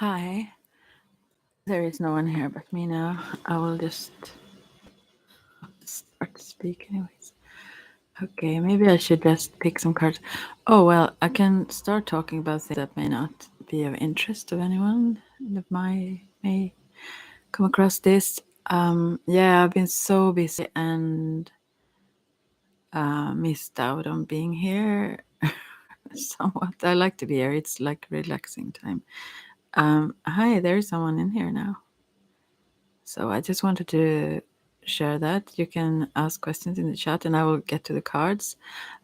Hi. There is no one here but me now. I will just start to speak anyways. Okay, maybe I should just pick some cards. Oh, well, I can start talking about things that may not be of interest to anyone that may come across this. Yeah, I've been so busy and missed out on being here somewhat. I like to be here. It's like relaxing time. Hi, there's someone in here now. So I just wanted to share that. You can ask questions in the chat and I will get to the cards.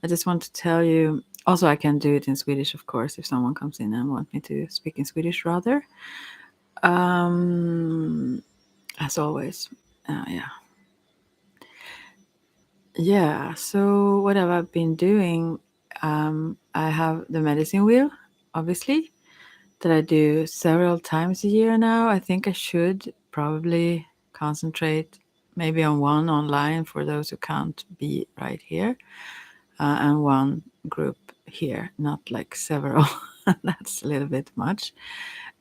I just want to tell you also, I can do it in Swedish, of course, if someone comes in and want me to speak in Swedish rather. As always. Yeah. Yeah. So what have I been doing? I have the medicine wheel, obviously, that I do several times a year now. I think I should probably concentrate maybe on one online for those who can't be right here, and one group here, not like several. That's a little bit much.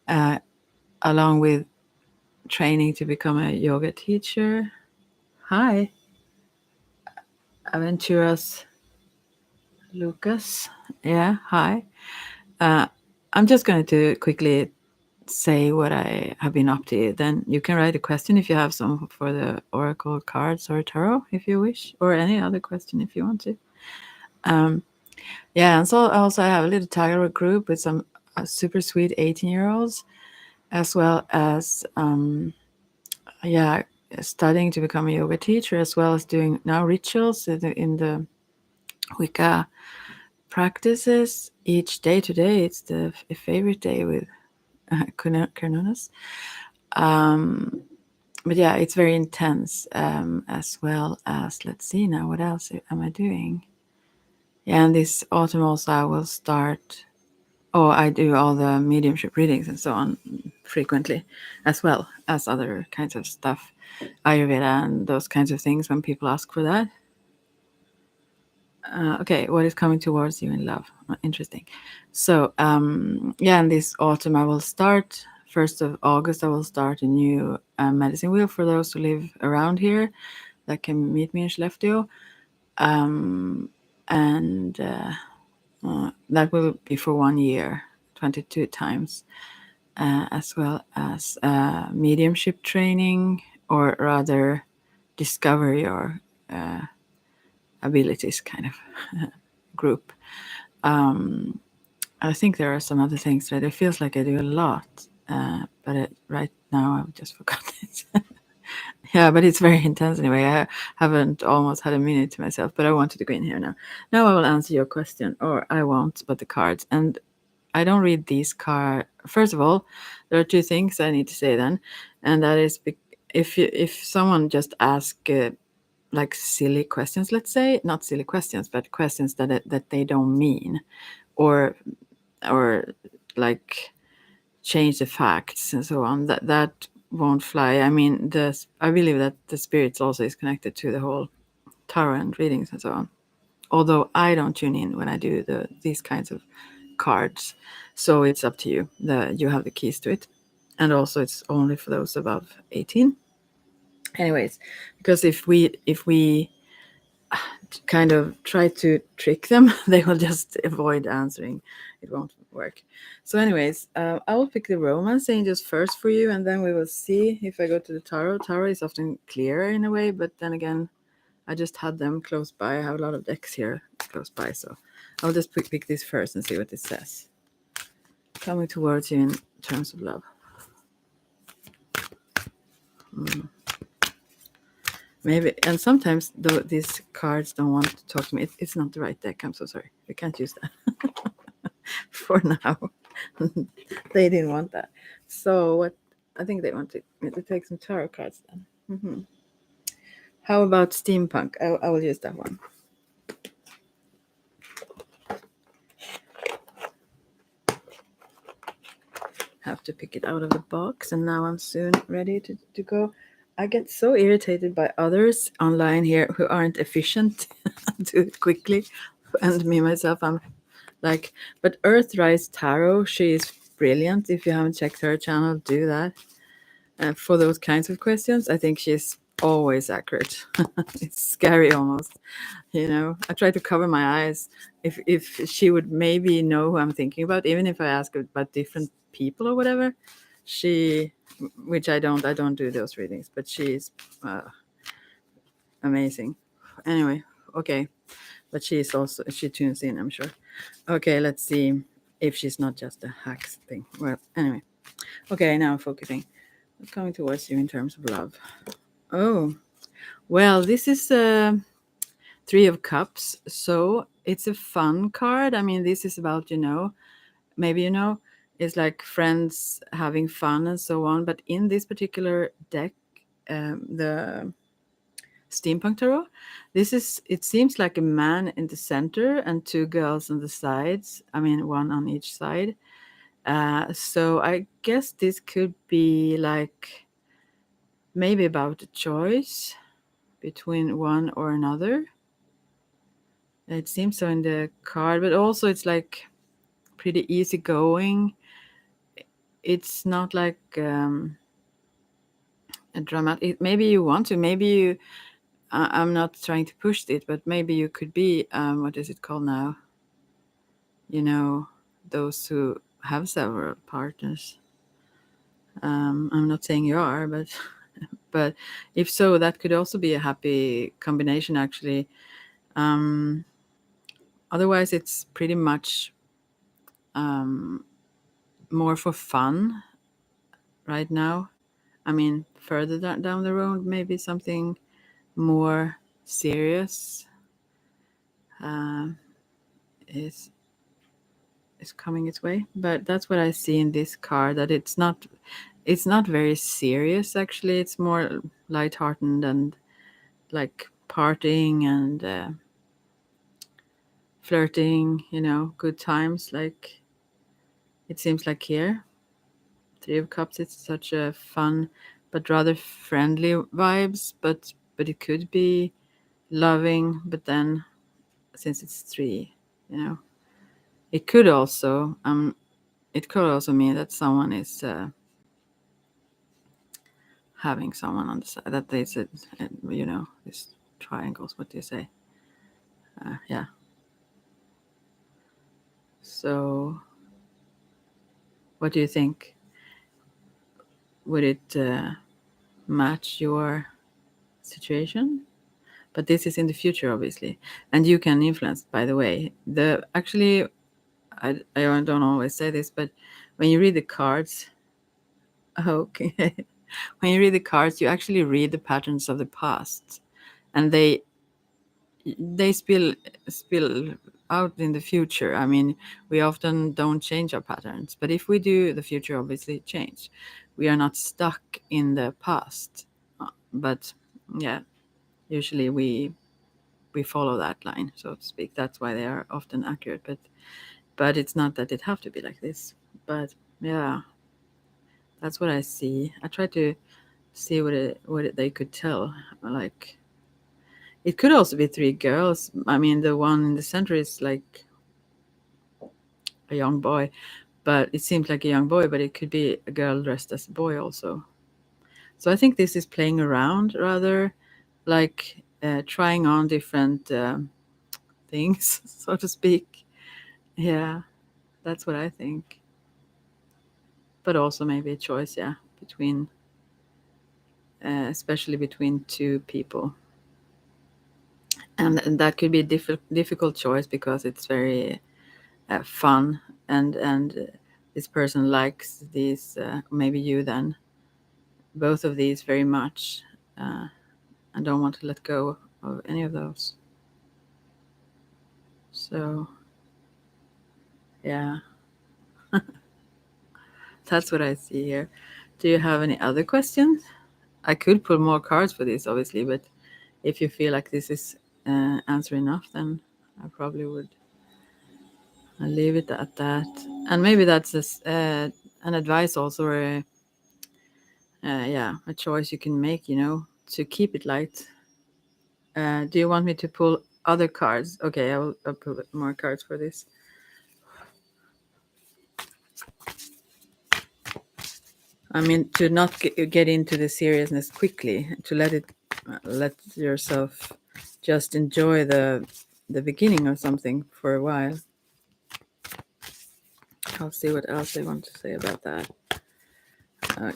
Uh, Along with training to become a yoga teacher. Hi, Aventuras Lucas. Yeah, hi. Uh, I'm just going to quickly say what I have been up to. Then you can write a question if you have some for the oracle cards or tarot if you wish, or any other question if you want to. Yeah, and so also I have a little tarot group with some super sweet 18-year-olds, as well as yeah, studying to become a yoga teacher, as well as doing now rituals in the Wicca practices each day. Today it's the favorite day with Karnunas. But yeah, it's very intense, as well as, let's see now, what else am I doing? Yeah, and this autumn also I will start. Oh, I do all the mediumship readings and so on frequently, as well as other kinds of stuff, Ayurveda and those kinds of things when people ask for that. Okay, what is coming towards you in love? Interesting. So, yeah, and this autumn I will start. 1st of August, I will start a new medicine wheel for those who live around here that can meet me in Skellefteå. And that will be for 1 year, 22 times, as well as mediumship training, or rather discover your abilities kind of group. I think there are some other things that it feels like I do a lot, but right now I've just forgotten it. Yeah, but it's very intense anyway. I haven't almost had a minute to myself, but I wanted to go in here now. Now I will answer your question, or I won't, but the cards. And I don't read these cards. First of all, there are two things I need to say then, and that is if someone just asks like silly questions, let's say, not silly questions, but questions that they don't mean, or or like change the facts and so on, that won't fly. I mean, I believe that the spirits also is connected to the whole tarot and readings and so on, although I don't tune in when I do these kinds of cards. So it's up to you. You have the keys to it, and also it's only for those above 18. Anyways, because if we kind of try to trick them, they will just avoid answering. It won't work. So anyways, I will pick the romance angels first for you, and then we will see if I go to the tarot. Tarot is often clearer in a way, but then again, I just had them close by. I have a lot of decks here close by, so I'll just pick this first and see what it says. Coming towards you in terms of love. Maybe, and sometimes these cards don't want to talk to me. It's not the right deck. I'm so sorry. We can't use that for now. They didn't want that. So what? I think they wanted me to take some tarot cards then. How about steampunk? I will use that one. Have to pick it out of the box, and now I'm soon ready to go. I get so irritated by others online here who aren't efficient, do it quickly, and me myself, I'm like, but Earthrise Tarot, she is brilliant. If you haven't checked her channel, do that. For those kinds of questions, I think she's always accurate. It's scary almost. I try to cover my eyes. If she would maybe know who I'm thinking about, even if I ask about different people or whatever, she, which I don't do those readings, but she's amazing. Anyway, okay, but she tunes in, I'm sure. Okay, let's see if she's not just a hacks thing. Well, anyway, okay, now focusing. What's coming towards you in terms of love? Oh, well, this is Three of Cups, so it's a fun card. I mean, this is about, maybe it's like friends having fun and so on. But in this particular deck, the Steampunk Tarot, it seems like a man in the center and two girls on the sides. I mean, one on each side. So I guess this could be like maybe about a choice between one or another. It seems so in the card, but also it's like pretty easygoing. It's not like a dramatic. Maybe you want to. Maybe you. I'm not trying to push it, but maybe you could be. What is it called now? Those who have several partners. I'm not saying you are, but but if so, that could also be a happy combination. Actually, otherwise it's pretty much more for fun right now. I mean, further down the road, maybe something more serious is coming its way. But that's what I see in this card. That it's not very serious. Actually, it's more lighthearted and like partying and flirting. Good times. Like it seems like here, Three of Cups. It's such a fun but rather friendly vibes. But it could be loving. But then since it's three, you know, it could also mean that someone is having someone on the side that they said, these triangles. What do you say? Yeah. So, what do you think? Would it match your situation? But this is in the future, obviously, and you can influence. By the way, I don't always say this, but when you read the cards, okay, when you read the cards, you actually read the patterns of the past, and they spill out in the future. I mean, we often don't change our patterns, but if we do, the future obviously change. We are not stuck in the past, but yeah, usually we follow that line, so to speak. That's why they are often accurate, but it's not that it have to be like this. But yeah, that's what I see. I try to see they could tell. Like it could also be three girls. I mean, the one in the center is like a young boy, but it seems like a young boy, but it could be a girl dressed as a boy also. So I think this is playing around rather, like trying on different things, so to speak. Yeah, that's what I think. But also maybe a choice, yeah, between, especially between two people. And that could be a difficult choice because it's very fun, and this person likes these, maybe you then, both of these very much, and don't want to let go of any of those. So yeah, that's what I see here. Do you have any other questions? I could pull more cards for this, obviously, but if you feel like this is answer enough, then I probably would leave it at that. And maybe that's an advice also, or a choice you can make, to keep it light. Do you want me to pull other cards? Okay, I'll pull more cards for this. I mean, to not get into the seriousness quickly, to let yourself just enjoy the beginning of something for a while. I'll see what else I want to say about that. Uh,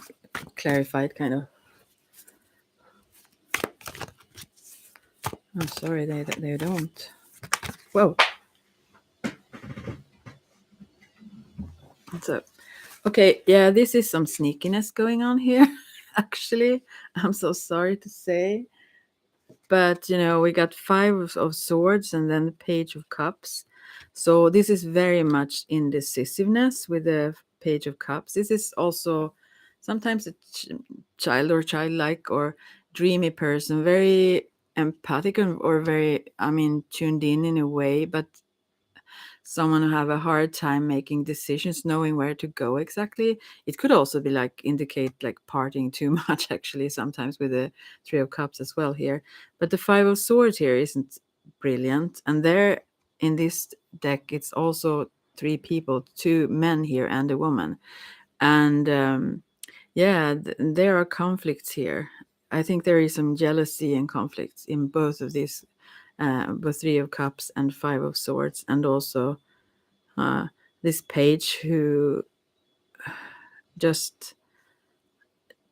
Clarified, kind of. I'm sorry, they don't. Whoa. So, okay, yeah, this is some sneakiness going on here. Actually, I'm so sorry to say, but we got five of swords and then the page of cups. So this is very much indecisiveness with the page of cups. This is also sometimes a child or childlike or dreamy person, very empathic or very, I mean, tuned in a way, but someone who have a hard time making decisions, knowing where to go exactly. It could also be like indicate like partying too much, actually, sometimes with the three of cups as well here. But the five of swords here isn't brilliant, and there in this deck it's also three people, two men here and a woman, and yeah, there are conflicts here. I think there is some jealousy and conflicts in both of these, both three of cups and five of swords, and also uh, this page who just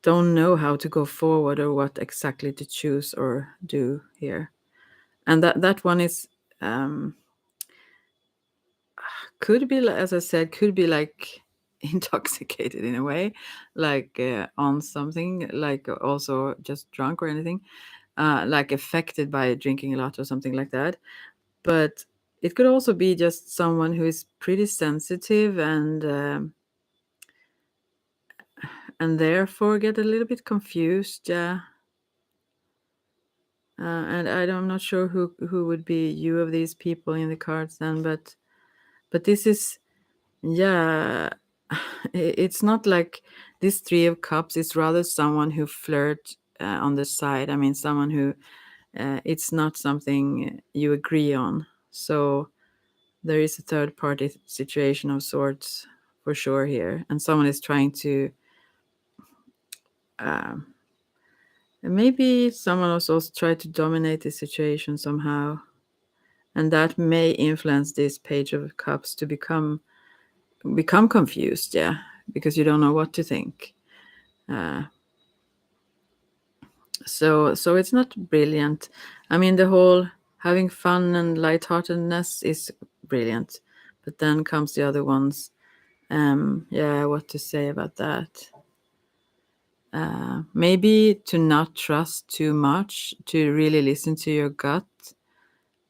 don't know how to go forward or what exactly to choose or do here. And that one is could be, as I said, could be like intoxicated in a way, like on something, like also just drunk or anything, like affected by drinking a lot or something like that. But it could also be just someone who is pretty sensitive and therefore get a little bit confused. Yeah. And I'm not sure who would be you of these people in the cards then, but this is, yeah, it's not like this three of cups. It's rather someone who flirt on the side. I mean, someone who it's not something you agree on. So there is a third party situation of sorts for sure here, and someone is trying to. Um, And maybe someone else also tried to dominate the situation somehow. And that may influence this page of cups to become confused, yeah, because you don't know what to think. Uh, so it's not brilliant. I mean, the whole having fun and lightheartedness is brilliant, but then comes the other ones. Yeah, what to say about that? Maybe to not trust too much, to really listen to your gut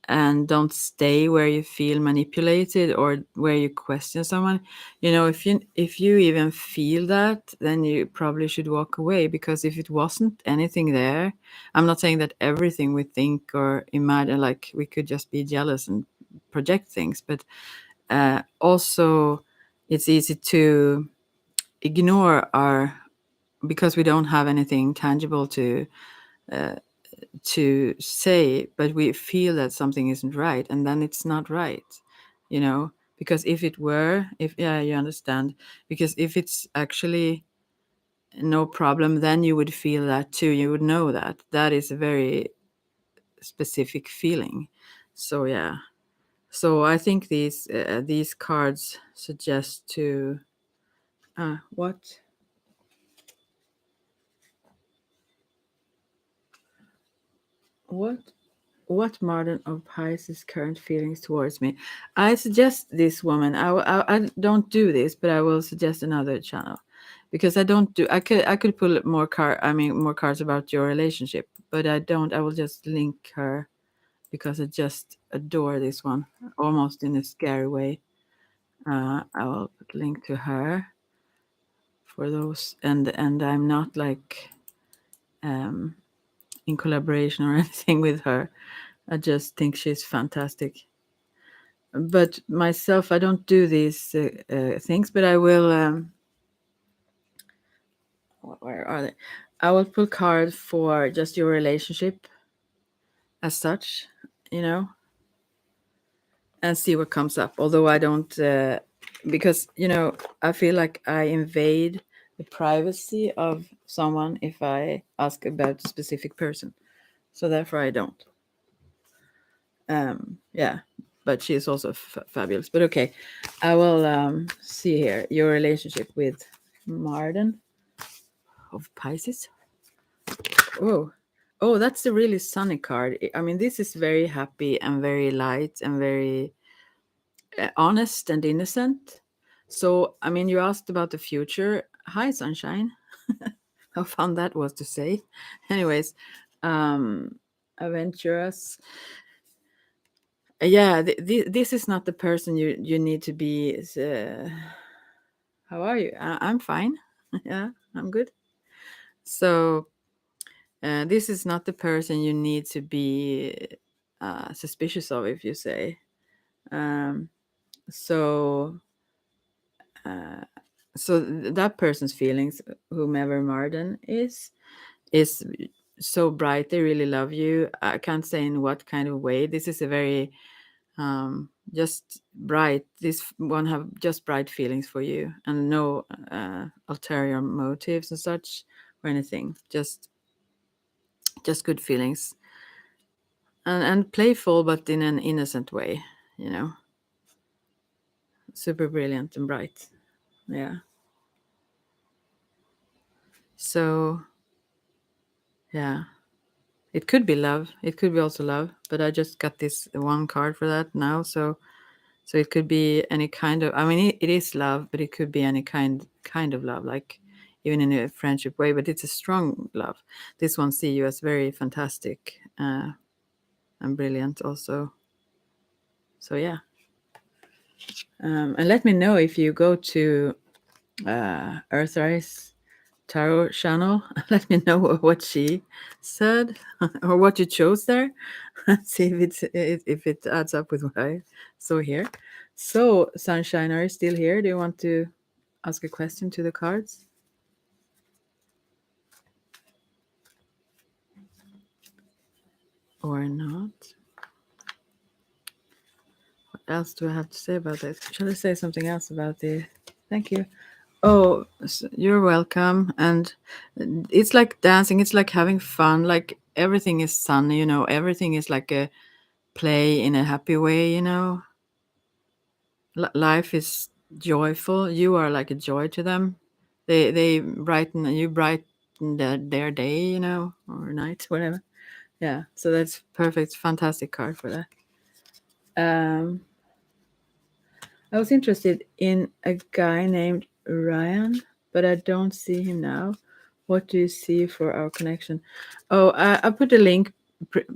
and don't stay where you feel manipulated or where you question someone. If you even feel that, then you probably should walk away, because if it wasn't anything there, I'm not saying that everything we think or imagine, like we could just be jealous and project things, but also it's easy to ignore our, because we don't have anything tangible to say, but we feel that something isn't right, and then it's not right, because if it were, if, yeah, you understand, because if it's actually no problem, then you would feel that too. You would know that that is a very specific feeling. So yeah, so I think these cards suggest to what what Martin of Pisces' current feelings towards me? I suggest this woman. I don't do this, but I will suggest another channel, because I don't do. I could pull more more cards about your relationship, but I don't. I will just link her because I just adore this one, almost in a scary way. I will put link to her for those, and I'm not like um, in collaboration or anything with her. I just think she's fantastic. But myself, I don't do these things, but I will. Where are they? I will pull cards for just your relationship as such, you know, and see what comes up. Although I don't, because I feel like I invade the privacy of someone if I ask about a specific person. So therefore, I don't. Yeah, but she is also fabulous. But okay, I will see here your relationship with Martin of Pisces. Oh, oh, that's a really sunny card. I mean, this is very happy and very light and very honest and innocent. So, I mean, you asked about the future. Hi, sunshine. How fun that was to say. Anyways, um, adventurous. Yeah, this is not the person you need to be. How are you? I'm fine. Yeah, I'm good. So this is not the person you need to be suspicious of, if you say. Um, so uh, that person's feelings, whomever Marden is so bright. They really love you. I can't say in what kind of way. This is a very just bright. This one have just bright feelings for you and no ulterior motives and such or anything. Just good feelings and playful, but in an innocent way. You know, super brilliant and bright. Yeah. So yeah, it could be love. It could be also love, but I just got this one card for that now. So it could be any kind of. I mean, it is love, but it could be any kind of love, like even in a friendship way. But it's a strong love. This one see you as very fantastic and brilliant, also. So yeah, and let me know if you go to Earthrise Tarot channel. Let me know what she said or what you chose there. See if it adds up with what I saw here. So, Sunshine, are you still here? Do you want to ask a question to the cards? Or not? What else do I have to say about this? Shall I say something else about the. Thank you. Oh, you're welcome. And it's like dancing, it's like having fun. Like everything is sunny, everything is like a play in a happy way, Life is joyful. You are like a joy to them. They brighten you brighten their day, or night, whatever. Yeah, so that's perfect, fantastic card for that. Um, I was interested in a guy named Ryan, but I don't see him now. What do you see for our connection? Oh, I put a link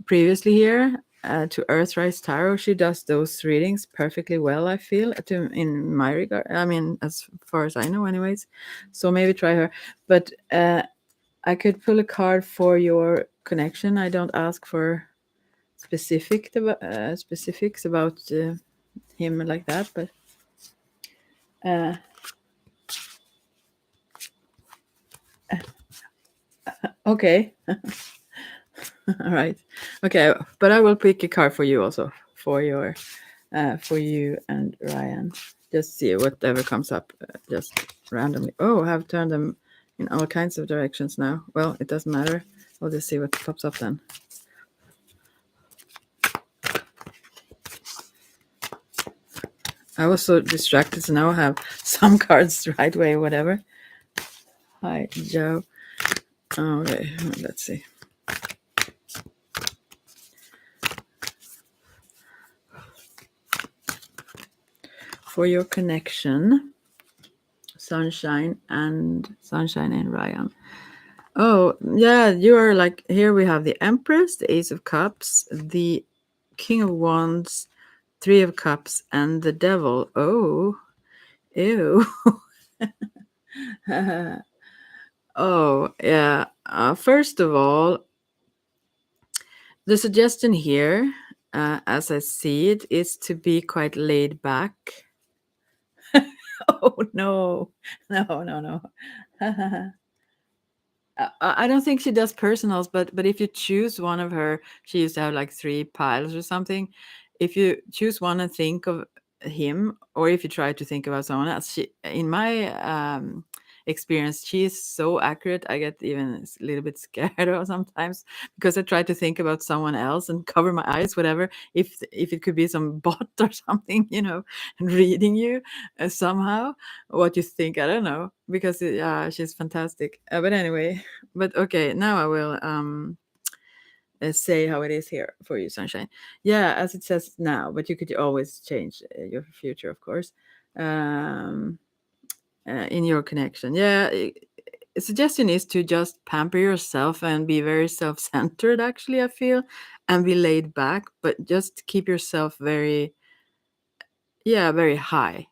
previously here to Earthrise Tarot. She does those readings perfectly well, I feel, in my regard. I mean, as far as I know, anyways. So maybe try her. But I could pull a card for your connection. I don't ask for specifics about him like that, but. Uh, okay. All right. Okay, but I will pick a card for you also for you and Ryan. Just see whatever comes up, just randomly. Oh, I have turned them in all kinds of directions now. Well, it doesn't matter. I'll just see what pops up then. I was so distracted, so now I have some cards the right way, whatever. Hi, Joe. Okay, let's see. For your connection, Sunshine and Ryan. Oh, yeah, you are like, here we have the Empress, the Ace of Cups, the King of Wands, Three of Cups, and the Devil. Oh, ew. Oh, yeah. First of all, the suggestion here, as I see it, is to be quite laid back. Oh, no. No, no, no. I don't think she does personals, but if you choose one of her, she used to have like three piles or something. If you choose one and think of him, or if you try to think about someone else, she, in my experience. She is so accurate. I get even a little bit scared or sometimes because I try to think about someone else and cover my eyes, whatever. If it could be some bot or something, and reading you somehow what you think. I don't know because yeah, she's fantastic. But anyway, but okay, now I will say how it is here for you, Sunshine. Yeah, as it says now, but you could always change your future, of course. Um, in your connection. Yeah, a suggestion is to just pamper yourself and be very self-centered, actually, I feel, and be laid back, but just keep yourself very, yeah, very high.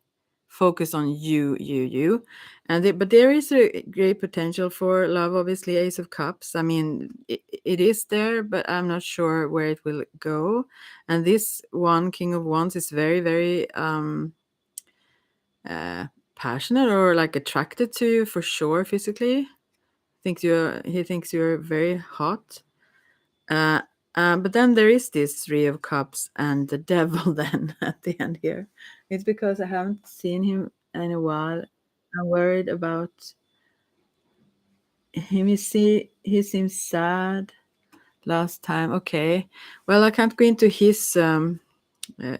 Focus on you. But there is a great potential for love, obviously, Ace of Cups. I mean, it is there, but I'm not sure where it will go. And this one, King of Wands, is very, very uh, passionate or like attracted to you for sure physically. He thinks you're very hot. Uh, but then there is this Three of Cups and the Devil. Then at the end here, it's because I haven't seen him in a while. I'm worried about him. He seems sad last time. Okay, well I can't go into his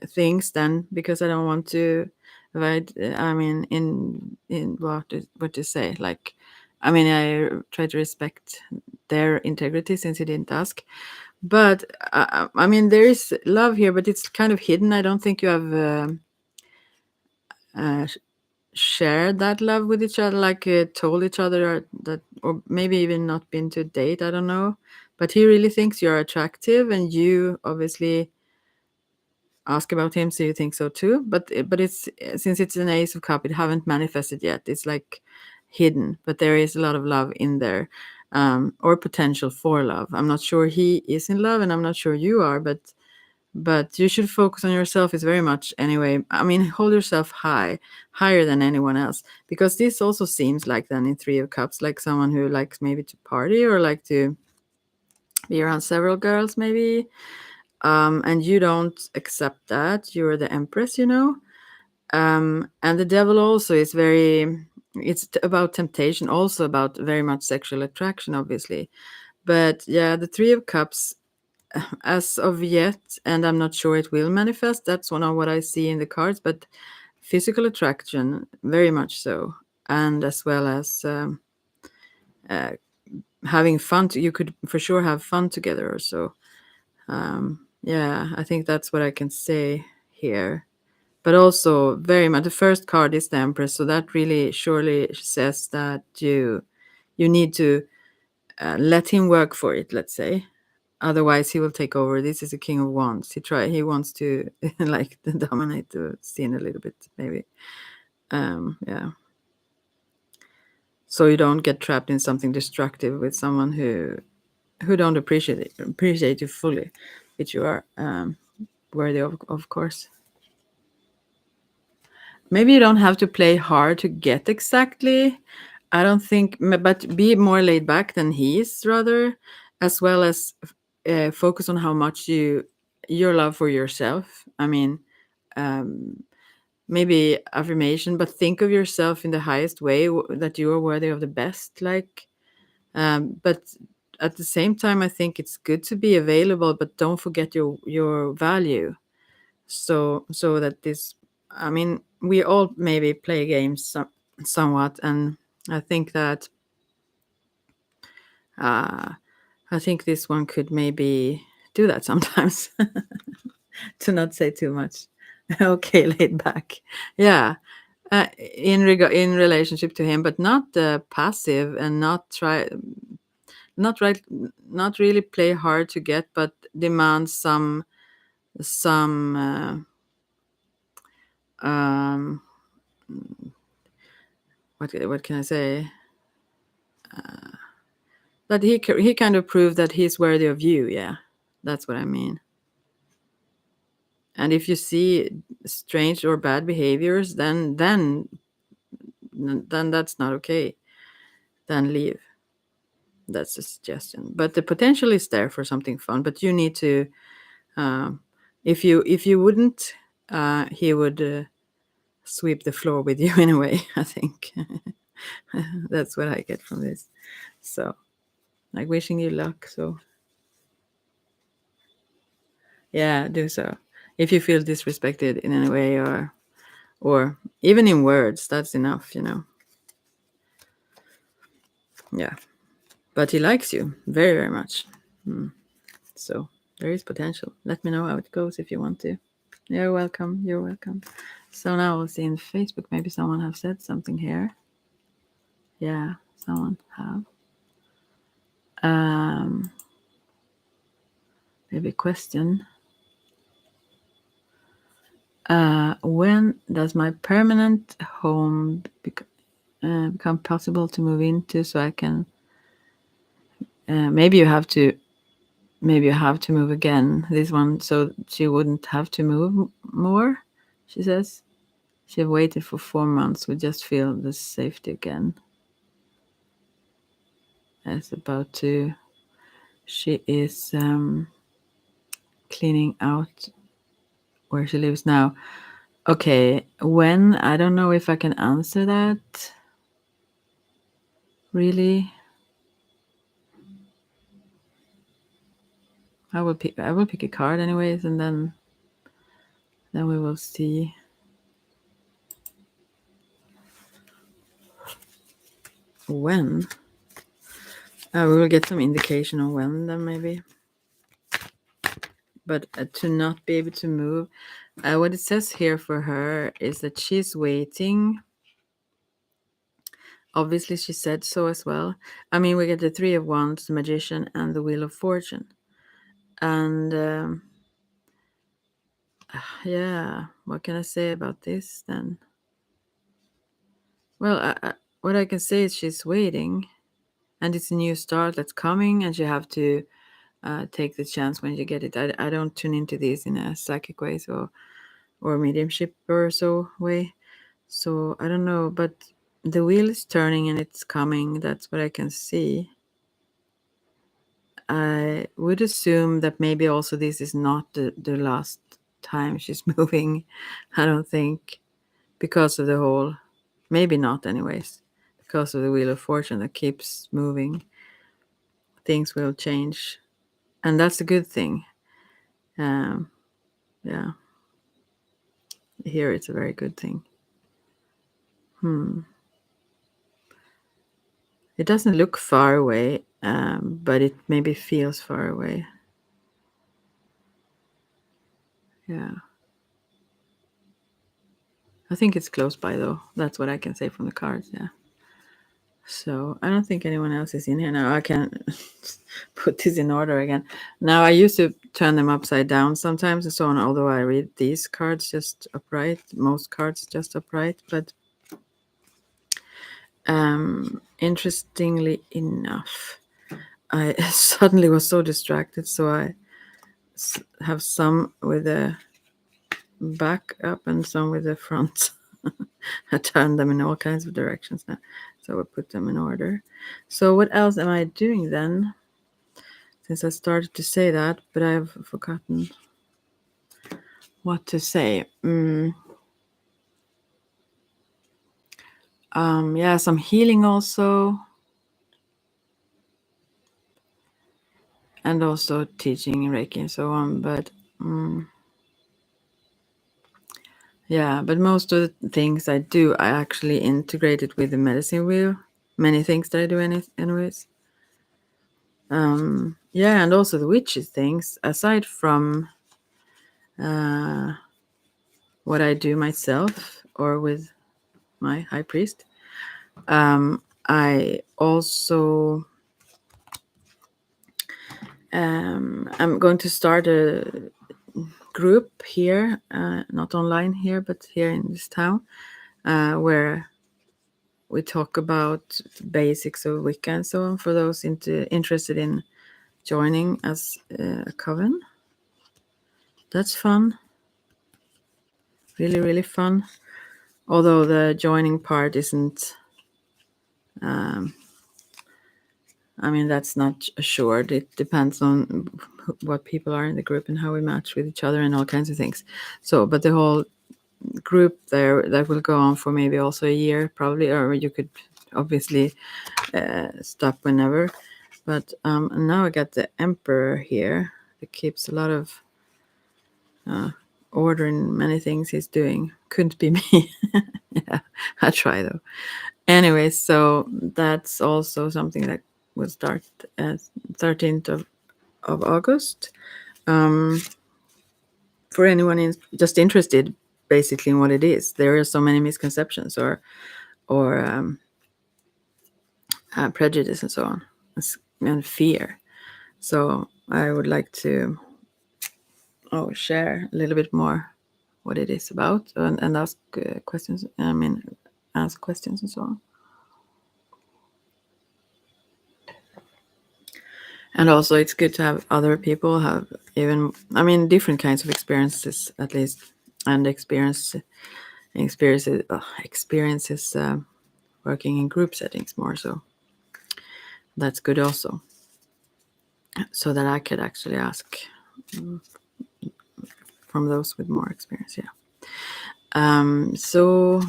things then because I don't want to avoid. I mean, in what to say? Like, I mean, I try to respect their integrity since he didn't ask. But I mean, there is love here, but it's kind of hidden. I don't think you have uh, sh- shared that love with each other, like told each other or maybe even not been to a date. I don't know. But he really thinks you're attractive, and you obviously ask about him, so you think so too. But it's since it's an Ace of Cup, it haven't manifested yet. It's like hidden, but there is a lot of love in there, or potential for love. I'm not sure he is in love, and I'm not sure you are, but you should focus on yourself. Is very much anyway. I mean, hold yourself high, higher than anyone else, because this also seems like then in Three of Cups, like someone who likes maybe to party or like to be around several girls, maybe and you don't accept that. You're the empress, and the devil also is very, it's about temptation, also about very much sexual attraction, obviously. But yeah, the Three of Cups, as of yet, and I'm not sure it will manifest, that's one of what I see in the cards, but physical attraction, very much so, and as well as uh, having fun. You could for sure have fun together or so. Yeah, I think that's what I can say here. But also very much the first card is the Empress, so that really surely says that you need to let him work for it. Let's say, otherwise he will take over. This is a King of Wands. He wants to like dominate the scene a little bit, maybe. Yeah. So you don't get trapped in something destructive with someone who don't appreciate you fully, which you are worthy of course. Maybe you don't have to play hard to get exactly. I don't think, but be more laid back than he is, rather, as well as focus on how much your love for yourself. I mean, um, maybe affirmation, but think of yourself in the highest way, that you are worthy of the best. Like, but at the same time, I think it's good to be available, but don't forget your value. So that this, I mean, we all maybe play games somewhat, and I think that uh I think this one could maybe do that sometimes. To not say too much. Okay, laid back. Yeah, in relationship to him, but not passive, and not right not really play hard to get, but demand some um what can I say? But he kind of proved that he's worthy of you. Yeah, that's what I mean. And if you see strange or bad behaviors, then that's not okay. Then leave. That's a suggestion. But the potential is there for something fun. But you need to. Um, if you wouldn't, he would sweep the floor with you in a way. I think. That's what I get from this. So, like, wishing you luck. So, yeah, do so. If you feel disrespected in any way, or even in words, that's enough, Yeah. But he likes you very, very much. So there is potential. Let me know how it goes if you want to. You're welcome. You're welcome. So now we'll see in Facebook. Maybe someone have said something here. Yeah, someone have. Maybe question. When does my permanent home become possible to move into, so I can? Maybe you have to. Maybe you have to move again. This one, so she wouldn't have to move more. She says she waited for 4 months. We just feel the safety again. As about to. She is cleaning out where she lives now. Okay, when? I don't know if I can answer that. Really? I will pick a card anyways, and then we will see. When? We will get some indication on when then maybe. But to not be able to move, what it says here for her is that she's waiting. Obviously, she said so as well. I mean, we get the Three of Wands, the Magician, and the Wheel of Fortune. And yeah, what can I say about this then? Well, what I can say is she's waiting, and it's a new start that's coming, and you have to take the chance when you get it. I don't tune into these in a psychic way, or mediumship or so way. So I don't know, but the wheel is turning and it's coming. That's what I can see. I would assume that maybe also this is not the last time she's moving. I don't think, because of the whole, maybe not anyways, because of the Wheel of Fortune that keeps moving. Things will change, and that's a good thing. Yeah, here it's a very good thing. It doesn't look far away, but it maybe feels far away. Yeah. I think it's close by, though. That's what I can say from the cards, yeah. So I don't think anyone else is in here now. I can put this in order again. Now, I used to turn them upside down sometimes and so on, although I read these cards just upright, most cards just upright. But interestingly enough, I suddenly was so distracted, so I have some with the back up and some with the front. I turned them in all kinds of directions now, so I put them in order. So what else am I doing then? Since I started to say that, but I've forgotten what to say. Yeah, some healing also, and also teaching Reiki and so on. But yeah, but most of the things I do, I actually integrate it with the medicine wheel. Many things that I do, anyways. Yeah, and also the witches things. Aside from what I do myself or with my high priest, I also I'm going to start a group here, not online here, but here in this town, where we talk about the basics of Wicca and so on for those interested in joining as a coven. That's fun. Really, really fun. Although the joining part isn't, I mean, that's not assured. It depends on what people are in the group and how we match with each other and all kinds of things. So, but the whole group there, that will go on for maybe also a year, probably, or you could obviously stop whenever. But now I got the emperor here that keeps a lot of order in many things he's doing. Couldn't be me. Yeah, I try though. Anyway, so that's also something that will start at 13th of August. For anyone just interested, basically, in what it is, there are so many misconceptions or prejudice and so on, and fear. So I would like to share a little bit more what it is about and ask questions. I mean, ask questions and so on. And also, it's good to have other people have even, I mean, different kinds of experiences at least, and experiences working in group settings more. So that's good also, so that I could actually ask from those with more experience. Yeah. So,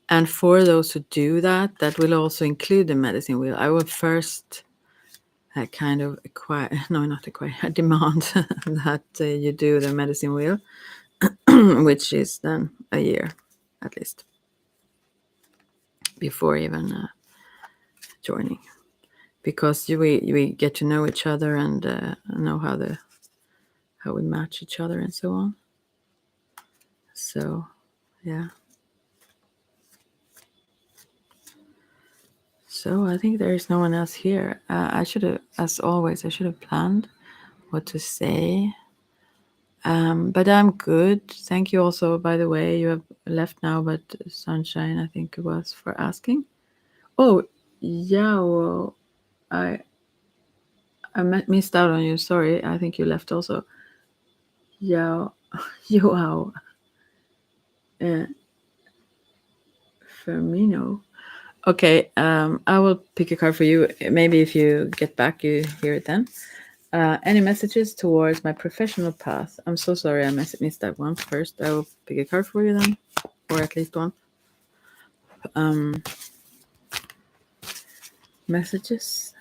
and for those who do that, that will also include the medicine wheel. I will first kind of acquire, no, not acquire, demand that you do the medicine wheel, which is then a year at least before even joining, because we get to know each other and know how we match each other and so on. So yeah. So I think there is no one else here. I should have, as always, I should have planned what to say. But I'm good. Thank you also, by the way. You have left now, but Sunshine, I think it was, for asking. Oh, yeah. Well, I missed out on you. Sorry. I think you left also. Yeah. Joao uh, Firmino. Okay. I will pick a card for you. Maybe if you get back, you hear it then. Any messages towards my professional path? I'm so sorry I missed that one first. I will pick a card for you then, or at least one. Messages.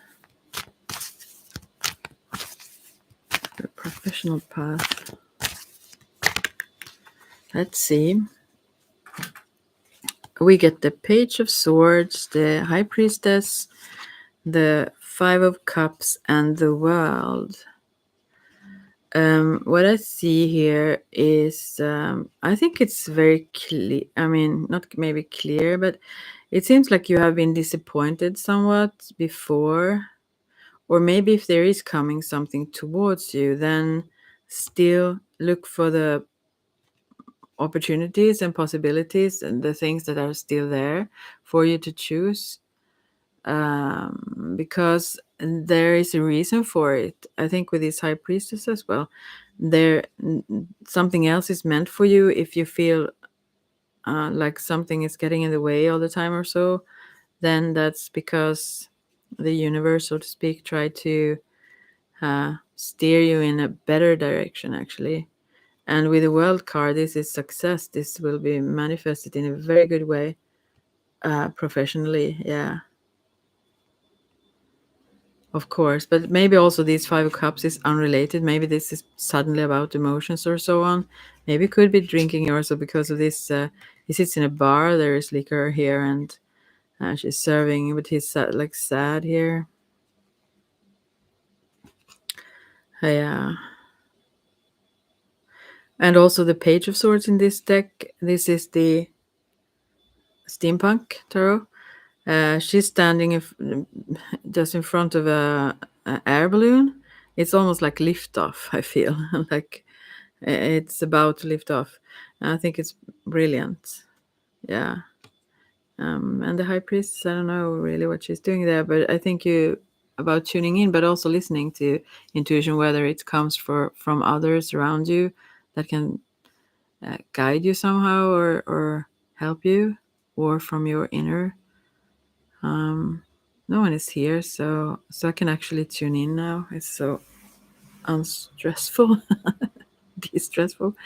The professional path. Let's see. We get the Page of Swords, the High Priestess, the Five of Cups, and the World. What I see here is, I think it's very clear. I mean, not maybe clear, but it seems like you have been disappointed somewhat before. Or maybe if there is coming something towards you, then still look for the opportunities and possibilities and the things that are still there for you to choose, because there is a reason for it. I think with this high priestess as well, there something else is meant for you. If you feel like something is getting in the way all the time or so, then that's because the universe, so to speak, tried to steer you in a better direction actually. And with the world card, this is success. This will be manifested in a very good way professionally. Yeah, of course. But maybe also these Five of Cups is unrelated. Maybe this is suddenly about emotions or so on. Maybe it could be drinking also because of this. He sits in a bar. There is liquor here, and she's serving, but he's like sad here. Yeah. And also the Page of Swords in this deck. This is the Steampunk Tarot. She's standing just in front of a air balloon. It's almost like liftoff, I feel. Like it's about to lift off. And I think it's brilliant. Yeah. And the High Priestess, I don't know really what she's doing there, but I think you about tuning in, but also listening to intuition, whether it comes from others around you that can guide you somehow or help you, or from your inner. No one is here, so I can actually tune in now. It's so unstressful, de-stressful.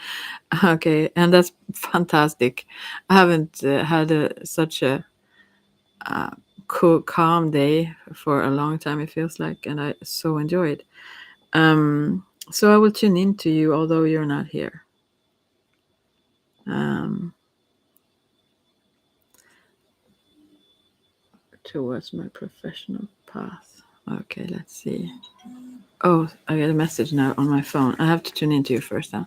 Okay, and that's fantastic. I haven't had such a uh, cool, calm day for a long time, it feels like, and I so enjoy it. So I will tune in to you, although you're not here. Um, Towards my professional path. Okay, let's see. Oh, I get a message now on my phone. I have to tune into you first, huh?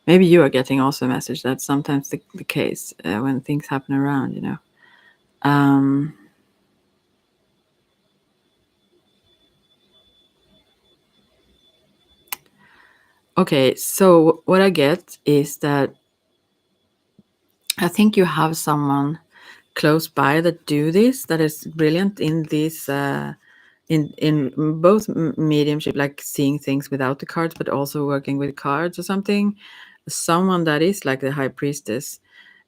Maybe you are getting also a message. That's sometimes the case when things happen around, you know. Um, okay, so what I get is that I think you have someone close by that do this, that is brilliant in this in both mediumship, like seeing things without the cards, but also working with cards or something. Someone that is like the high priestess,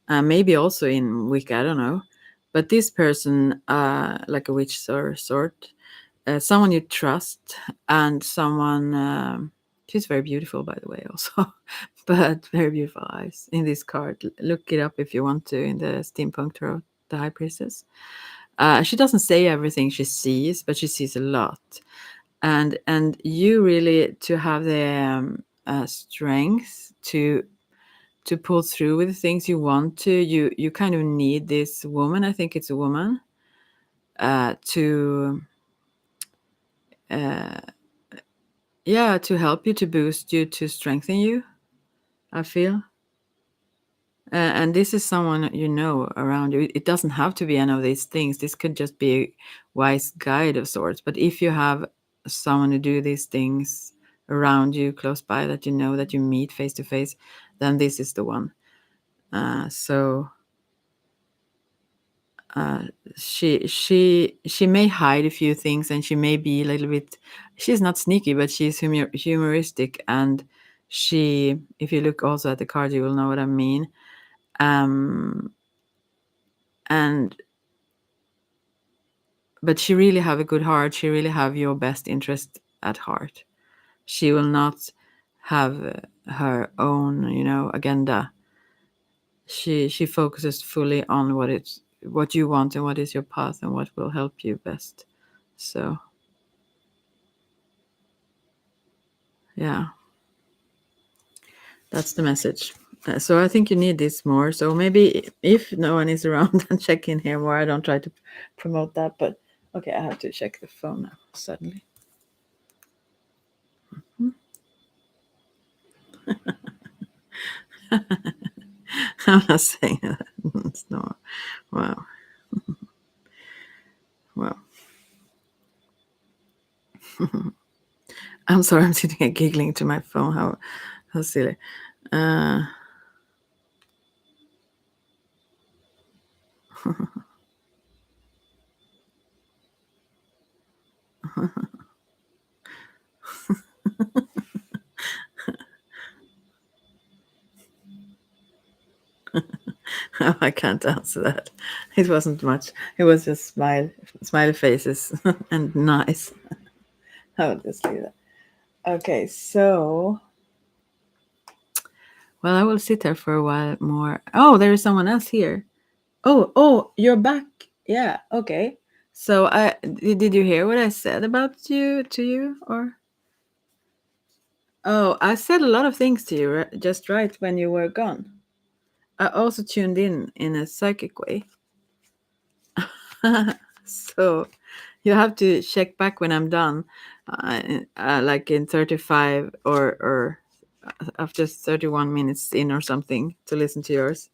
maybe also in Wicca, I don't know. But this person, like a witch or sort, someone you trust, and someone. She's very beautiful, by the way, also, but very beautiful eyes in this card. Look it up if you want to in the steampunk tarot, the high priestess. She doesn't say everything she sees, but she sees a lot, and you really to have the strength to pull through with the things you want to. You kind of need this woman. I think it's a woman to uh, yeah, to help you, to boost you, to strengthen you. I feel. And this is someone you know around you. It doesn't have to be any of these things. This could just be a wise guide of sorts. But if you have someone who do these things around you, close by, that you know, that you meet face to face, then this is the one. So uh, she may hide a few things, and she may be a little bit. She's not sneaky, but she's humoristic, and she. If you look also at the card, you will know what I mean. Um, and but she really have a good heart. She really have your best interest at heart. She will not have her own, agenda. She focuses fully on what you want and what is your path and what will help you best. So yeah, that's the message. So I think you need this more. So maybe if no one is around, then check in here more. I don't try to promote that, but okay, I have to check the phone now suddenly. I'm not saying that. It's not. Wow. Well, I'm sorry. I'm sitting here giggling to my phone. How silly. Uh, I can't answer that. It wasn't much. It was just smiley faces, and nice. I will just leave that. Okay, so well, I will sit there for a while more. Oh, there is someone else here. Oh, you're back. Yeah. Okay. So did you hear what I said about you to you or? Oh, I said a lot of things to you just right when you were gone. I also tuned in a psychic way. So you have to check back when I'm done, like in 35 or after 31 minutes in or something to listen to yours.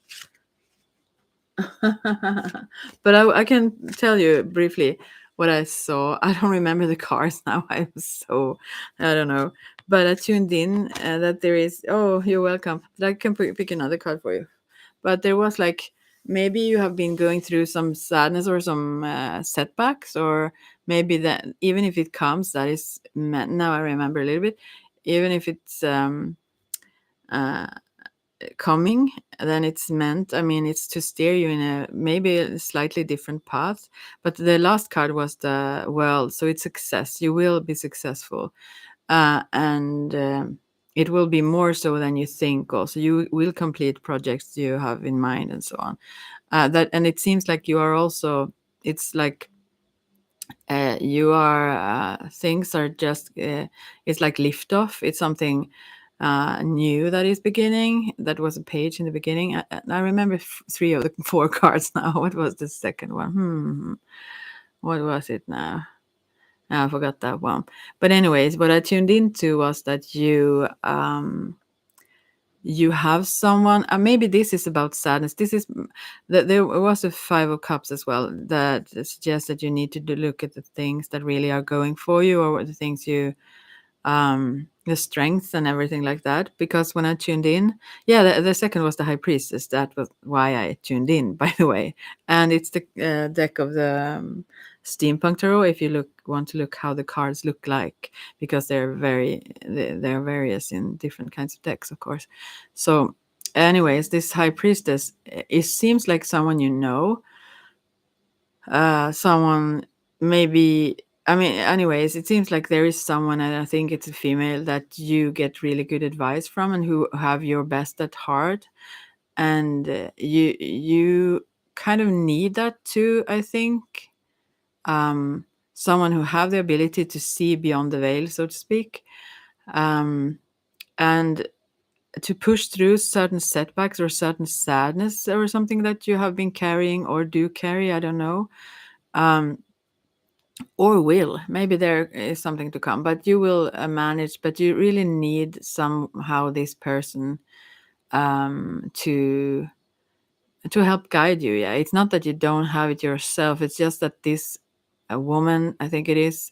But I can tell you briefly what I saw. I don't remember the cars now. I'm so, I don't know. But I tuned in that there is, oh, you're welcome. But I can pick another card for you. But there was like, maybe you have been going through some sadness or some setbacks, or maybe that even if it comes, that is meant, now I remember a little bit, even if it's uh, coming, then it's meant, I mean, it's to steer you in a maybe a slightly different path. But the last card was the world, so it's success. You will be successful, and it will be more so than you think. Also, you will complete projects you have in mind and so on. That, and it seems like you are also it's like you are things are just it's like lift off. It's something new that is beginning. That was a page in the beginning. I remember three of the four cards now. What was the second one? What was it now? I forgot that one. But anyways, what I tuned into was that you have someone. Maybe this is about sadness. This is there was a five of cups as well that suggests that you need to look at the things that really are going for you, or the things you the strength and everything like that. Because when I tuned in, yeah, the second was the high priestess. That was why I tuned in, by the way. And it's the deck of the steampunk tarot. If you want to look how the cards look like, because they're various in different kinds of decks, of course. So anyways, this high priestess, it seems like someone you know, someone maybe. I mean, anyways, it seems like there is someone, and I think it's a female, that you get really good advice from, and who have your best at heart. And you kind of need that too, I think. um Someone who have the ability to see beyond the veil, so to speak, um and to push through certain setbacks or certain sadness or something that you have been carrying or do carry, I don't know. um or will, maybe there is something to come, but you will manage. But you really need somehow this person to help guide you. Yeah, it's not that you don't have it yourself, it's just that this a woman, I think it is,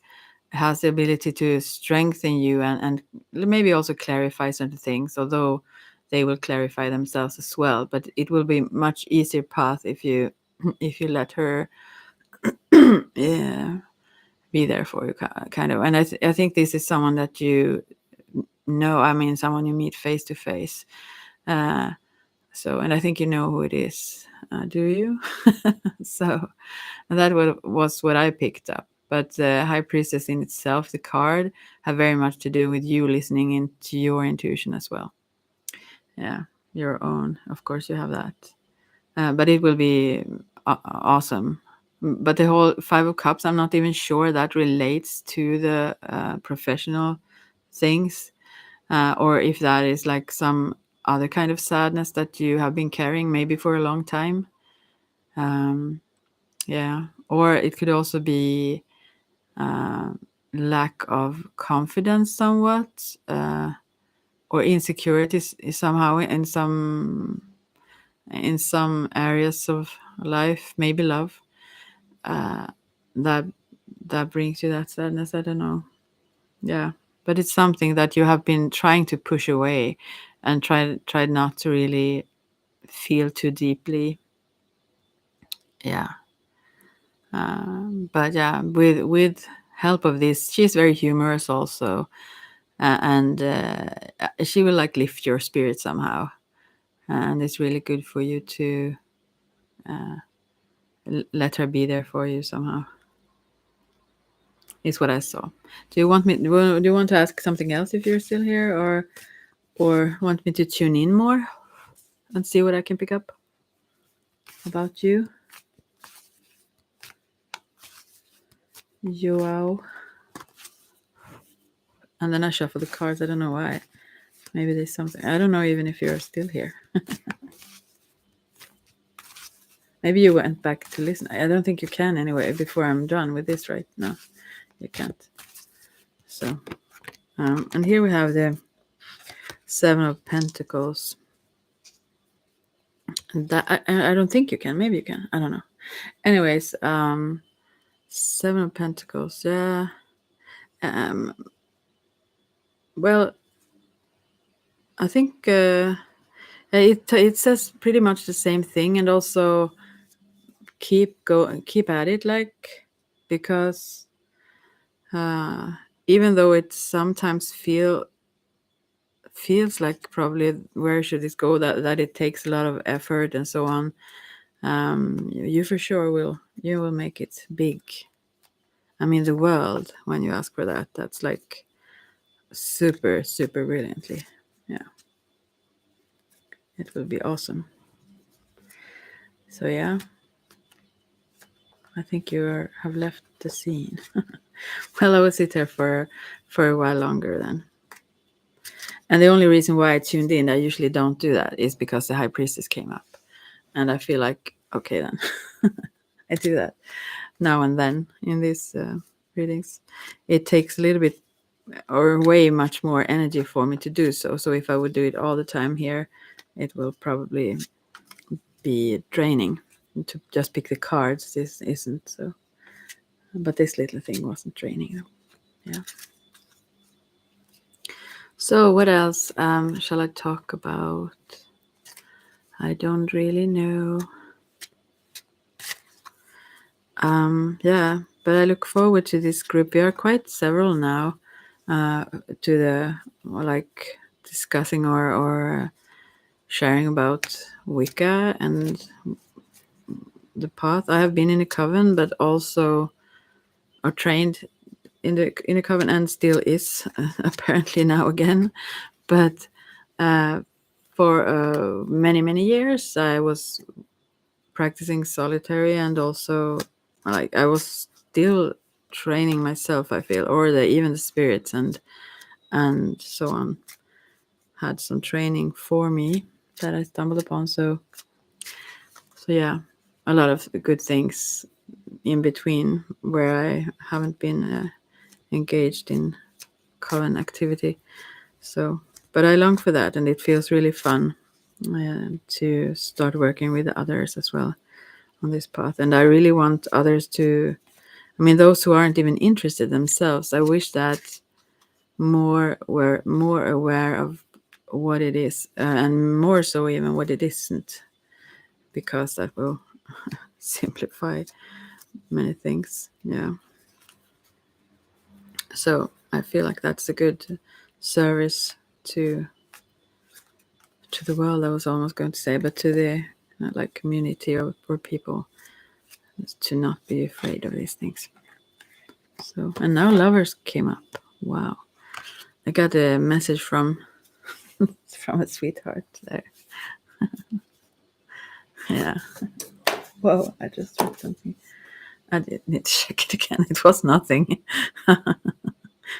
has the ability to strengthen you, and maybe also clarify certain things, although they will clarify themselves as well. But it will be much easier path if you if you let her yeah, be there for you, kind of. And I think this is someone that you know. I mean, someone you meet face to face. Uh, so, and I think you know who it is. Do you? So that was what I picked up. But the High Priestess in itself, the card, have very much to do with you listening into your intuition as well. Yeah, your own. Of course, you have that. But it will be awesome. But the whole Five of Cups, I'm not even sure that relates to the professional things, or if that is like some other kind of sadness that you have been carrying maybe for a long time. Yeah, or it could also be uh, lack of confidence, somewhat, or insecurities somehow in some areas of life, maybe love, uh, that that brings you that sadness. I don't know. Yeah, but it's something that you have been trying to push away, and tried not to really feel too deeply. Yeah, but yeah, with help of this, she's very humorous also, and she will like lift your spirit somehow, and it's really good for you to let her be there for you somehow. Is what I saw. Do you want me? Do you want to ask something else if you're still here, or want me to tune in more and see what I can pick up about you, Joao? And then I shuffle the cards. I don't know why. Maybe there's something. I don't know even if you're still here. Maybe you went back to listen. I don't think you can anyway. Before I'm done with this, right? No, you can't. So, and here we have the Seven of Pentacles. That I don't think you can. Maybe you can. I don't know. Anyways, Seven of Pentacles. Yeah. Um. Well, I think it says pretty much the same thing, and also keep at it, like, because uh, even though it sometimes feels like probably where should this go, that it takes a lot of effort and so on. You for sure will make it big. I mean, the world, when you ask for that, that's like super, super brilliantly. Yeah, it will be awesome. So, yeah. I think you have left the scene. Well, I will sit here for a while longer then. And the only reason why I tuned in, I usually don't do that, is because the high priestess came up. And I feel like, okay, then I do that now and then in these readings. It takes a little bit or way much more energy for me to do so. So if I would do it all the time here, it will probably be draining. To just pick the cards, this isn't so. But this little thing wasn't draining though. Yeah. So what else shall I talk about? I don't really know. Yeah, but I look forward to this group. We are quite several now to the like discussing or sharing about Wicca and the path. I have been in a coven, but also are trained in a coven and still is apparently now again. But for many years, I was practicing solitary and also like I was still training myself. I feel, or even the spirits and so on had some training for me that I stumbled upon. So yeah, a lot of good things in between where I haven't been engaged in coven activity. So, but I long for that, and it feels really fun to start working with others as well on this path. And I really want others to, I mean, those who aren't even interested themselves, I wish that more were more aware of what it is, and more so even what it isn't, because that will simplify many things. Yeah. So I feel like that's a good service to the world. I was almost going to say, but to the like community or people, to not be afraid of these things. So, and now lovers came up. Wow, I got a message from from a sweetheart there. Yeah. Whoa, I just read something. I did need to check it again. It was nothing.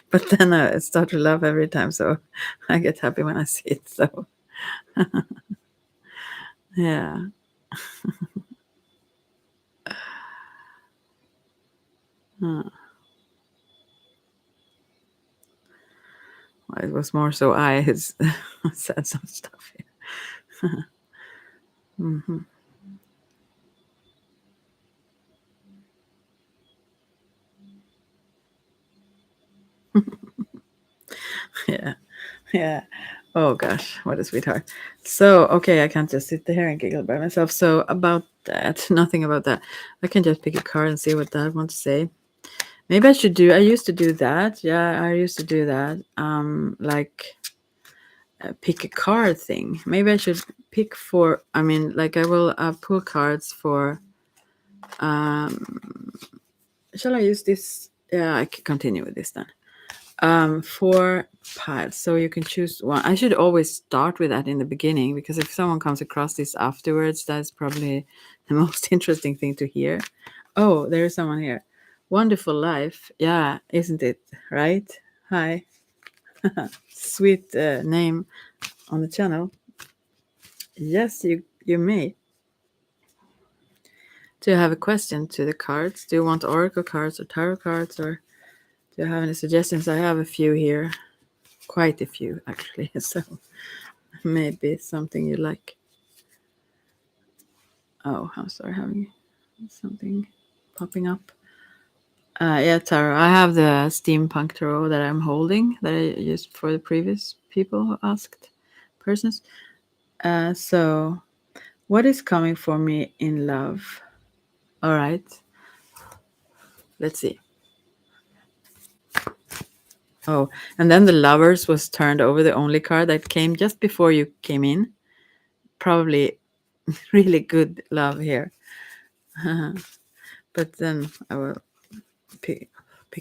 But then I start to laugh every time, so I get happy when I see it. So yeah. Well, it was more so I has said some stuff here. Hmm. Yeah. Yeah. Oh gosh, what a sweetheart. So, okay, I can't just sit there and giggle by myself. So, about that, nothing about that. I can just pick a card and see what that wants to say. Maybe I should do, I used to do that. Yeah, I used to do that. Like pick a card thing. Maybe I should pick for, I mean, like I will pull cards for, um, shall I use this? Yeah, I can continue with this then. 4 pads, so you can choose one. I should always start with that in the beginning, because if someone comes across this afterwards, that's probably the most interesting thing to hear. Oh, there is someone here. Wonderful life. Yeah, isn't it? Right? Hi. Sweet name on the channel. Yes, you may. Do you have a question to the cards? Do you want oracle cards or tarot cards, or do you have any suggestions? I have a few here. Quite a few, actually. So maybe it's something you like. Oh, I'm sorry, having something popping up. Yeah, tarot. I have the steampunk tarot that I'm holding that I used for the previous people who asked persons. So, what is coming for me in love? All right, let's see. Oh, and then the lovers was turned over, the only card that came just before you came in. Probably really good love here. But then I will pick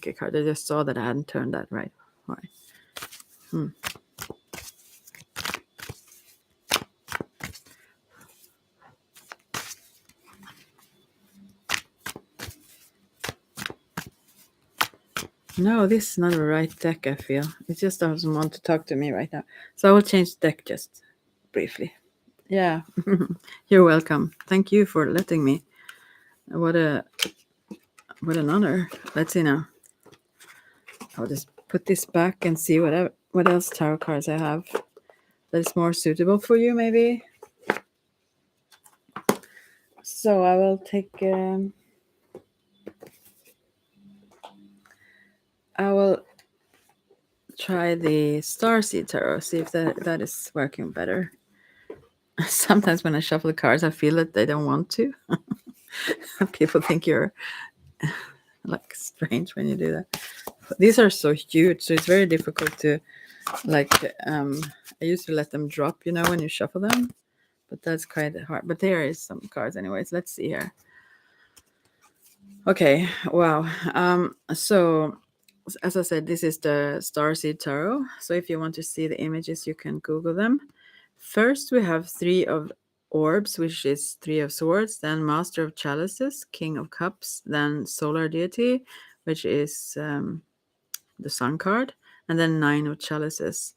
a card. I just saw that I hadn't turned that right. Right. Hmm. No, this is not the right deck, I feel. It just doesn't want to talk to me right now. So I will change the deck just briefly. Yeah. You're welcome. Thank you for letting me. What a what an honor. Let's see now. I'll just put this back and see what else tarot cards I have that is more suitable for you, maybe. So I will take. I will try the Starseed Tarot. See if that is working better. Sometimes when I shuffle the cards, I feel that they don't want to. People think you're like strange when you do that. These are so huge, so it's very difficult to like. I used to let them drop, when you shuffle them, but that's quite hard. But there is some cards, anyways. Let's see here. Okay, wow. So as I said, this is the Starseed Tarot. So if you want to see the images, you can Google them. First, we have Three of Orbs, which is Three of Swords, then Master of Chalices, King of Cups, then Solar Deity, which is the Sun card, and then Nine of Chalices,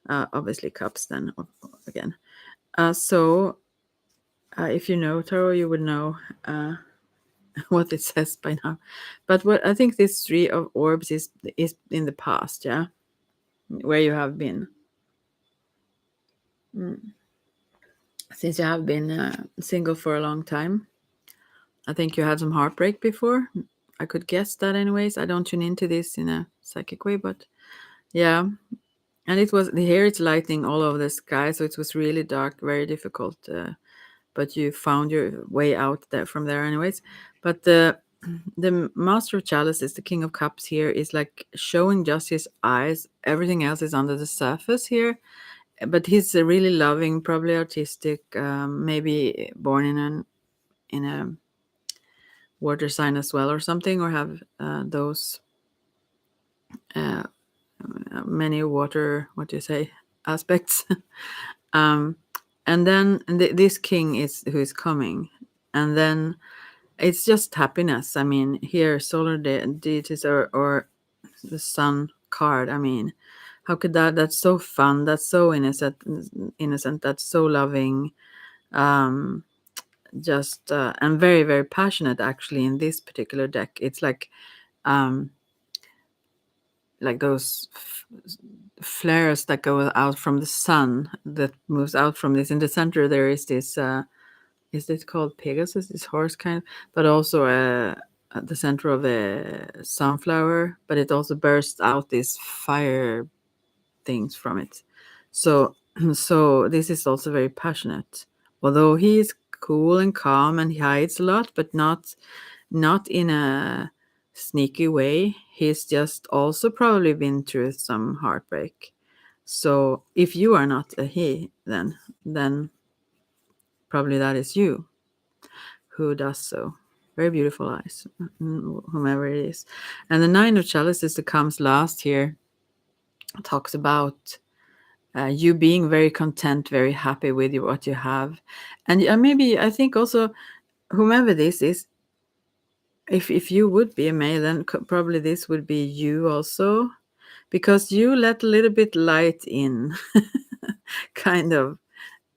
obviously Cups then again. So if you know Tarot, you would know what it says by now. But what I think this Three of Orbs is in the past, yeah, where you have been. Since you have been single for a long time, I think you had some heartbreak before. I could guess that, anyways. I don't tune into this in a psychic way, but yeah. And it was here. It's lightning all over the sky, so it was really dark, very difficult. But you found your way out there from there, anyways. But the Master of Chalices, the King of Cups here, is like showing just his eyes. Everything else is under the surface here. But he's a really loving, probably artistic, maybe born in a water sign as well or something, or have those uh, many water, what do you say, aspects. um, and then this king is who is coming, and then it's just happiness. I mean, here solar deities or the sun card. I mean, how could that's so fun, that's so innocent, that's so loving. um just and very very passionate, actually. In this particular deck, it's um like those flares that go out from the sun, that moves out from this. In the center there is this is it called Pegasus, this horse kind of, but also at the center of a sunflower, but it also bursts out these fire things from it. So so this is also very passionate, although he is cool and calm and he hides a lot, but not in a sneaky way. He's just also probably been through some heartbreak. So if you are not a he, then probably that is you who does so. Very beautiful eyes, whomever it is. And the Nine of Chalices that comes last here talks about you being very content, very happy with what you have. And maybe I think also, whomever this is, if you would be a male, then probably this would be you also, because you let a little bit light in, kind of.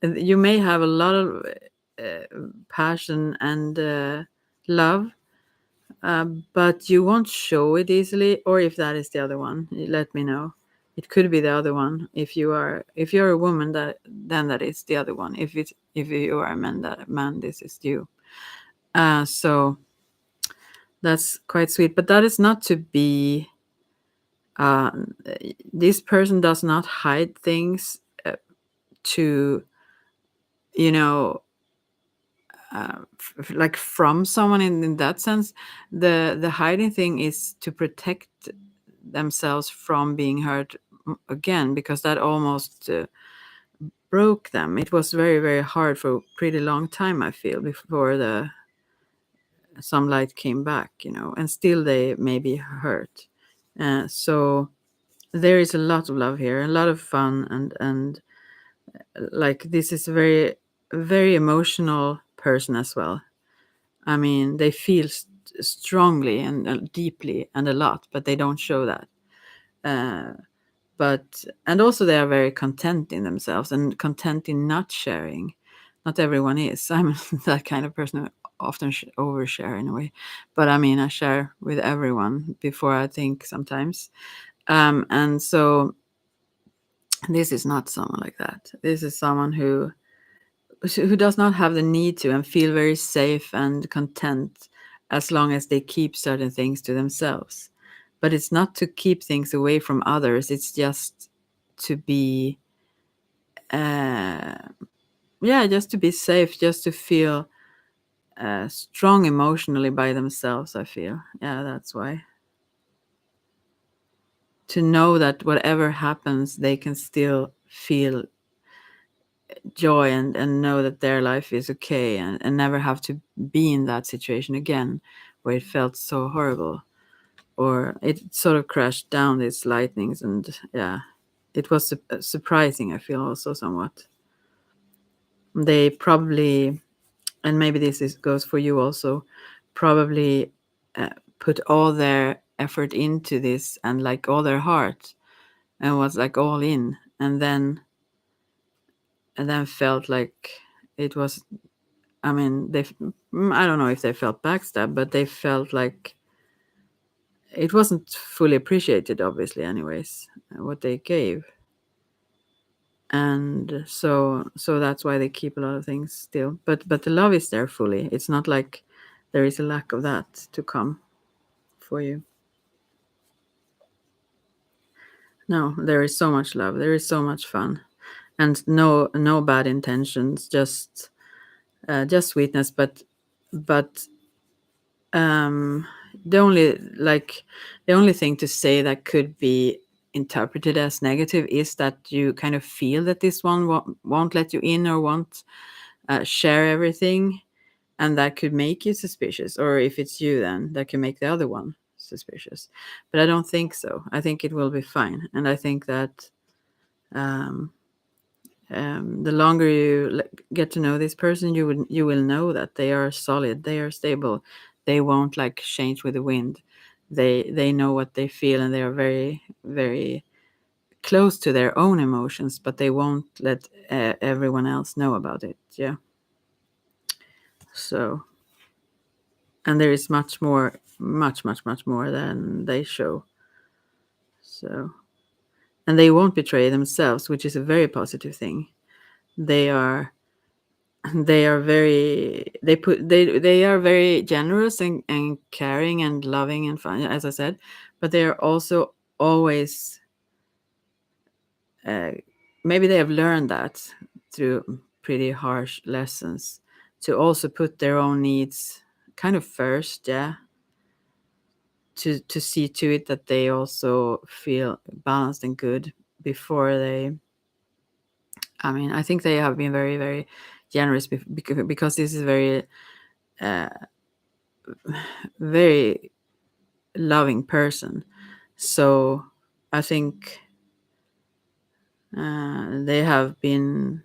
And you may have a lot of passion and love, but you won't show it easily. Or if that is the other one, let me know. It could be the other one. If you're a woman, that is the other one. If you are a man, this is you. So that's quite sweet. But that is not to be. Uh, this person does not hide things to, you know, like from someone in that sense. The hiding thing is to protect themselves from being hurt again, because that almost broke them. It was very very hard for a pretty long time, I feel, before the some light came back, and still they may be hurt. So there is a lot of love here, a lot of fun, and like, this is a very very emotional person as well. I mean, they feel strongly and deeply and a lot, but they don't show that. But and also they are very content in themselves and content in not sharing. Not everyone is. I'm that kind of person who often overshare in a way, but I mean I share with everyone before I think sometimes. And so this is not someone like that. This is someone who does not have the need to and feel very safe and content as long as they keep certain things to themselves. But it's not to keep things away from others. It's just to be, uh, yeah, just to be safe, just to feel strong emotionally by themselves. I feel, yeah, that's why. To know that whatever happens, they can still feel joy and know that their life is okay and never have to be in that situation again where it felt so horrible or it sort of crashed down these lightnings. And yeah, it was surprising, I feel, also somewhat. They probably, and maybe goes for you also, probably uh, put all their effort into this and like all their heart and was like all in, and then felt like it was, I mean, I don't know if they felt backstabbed, but they felt like it wasn't fully appreciated, obviously, anyways, what they gave. And so that's why they keep a lot of things still. But the love is there fully. It's not like there is a lack of that to come for you. No, there is so much love. There is so much fun, and no bad intentions. Just sweetness. But um the only like the only thing to say that could be interpreted as negative is that you kind of feel that this one won't let you in or won't share everything, and that could make you suspicious. Or if it's you, then that can make the other one suspicious. But I don't think so. I think it will be fine, and I think that um the longer you get to know this person, you will know that they are solid, they are stable, they won't like change with the wind. They know what they feel, and they are very very close to their own emotions, but they won't let everyone else know about it. Yeah. So, and there is much more, much more than they show. So, and they won't betray themselves, which is a very positive thing. They are they are very generous and caring and loving and fun, as I said, but they are also always uh, maybe they have learned that through pretty harsh lessons, to also put their own needs kind of first. Yeah. To see to it that they also feel balanced and good before they, I mean, I think they have been very very generous because this is very uh, very loving person. So I think they have been,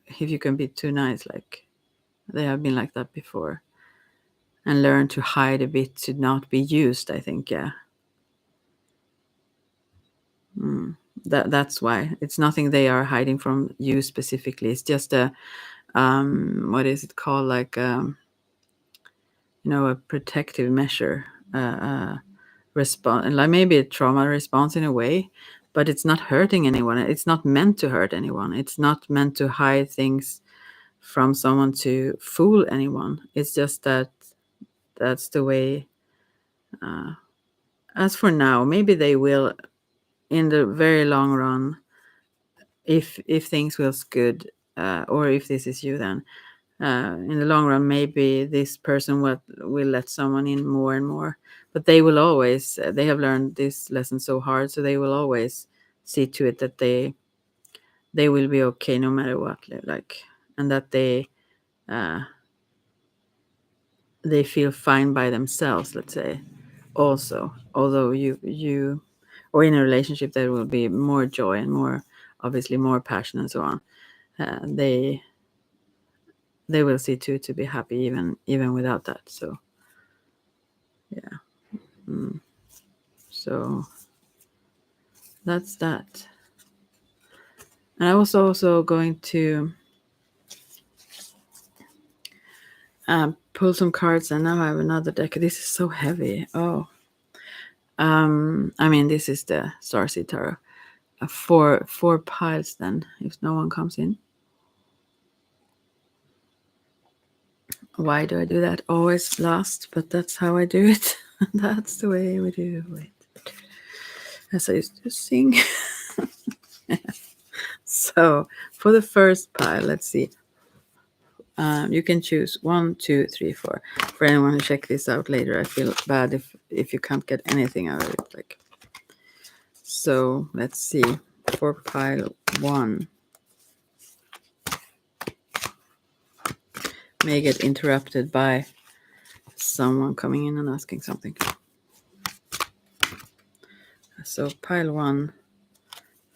if you can be too nice, like they have been like that before, and learn to hide a bit to not be used. I think, yeah. That's why it's nothing they are hiding from you specifically. It's just a what is it called, like a protective measure, response, like maybe a trauma response in a way, but it's not hurting anyone. It's not meant to hurt anyone. It's not meant to hide things from someone to fool anyone. It's just that that's the way. As for now, maybe they will in the very long run, if things feels good, or if this is you, then in the long run, maybe this person will let someone in more and more. But they will always, they have learned this lesson so hard, so they will always see to it that they will be okay no matter what, like, and that uh, they feel fine by themselves, let's say. Also, although you or in a relationship there will be more joy and more, obviously more passion and so on. They will see to be happy even without that. So Yeah. So that's that. And I was also going to pull some cards, and now I have another deck. This is so heavy. Oh, I mean, this is the Starseed Tarot. Four piles. Then, if no one comes in, why do I do that? Always last, but that's how I do it. That's the way we do it. As I used to sing. So for the first pile, let's see. You can choose 1, 2, 3, 4. For anyone who check this out later, I feel bad if you can't get anything out of it. Like, so let's see. For pile 1, may get interrupted by someone coming in and asking something. So pile 1.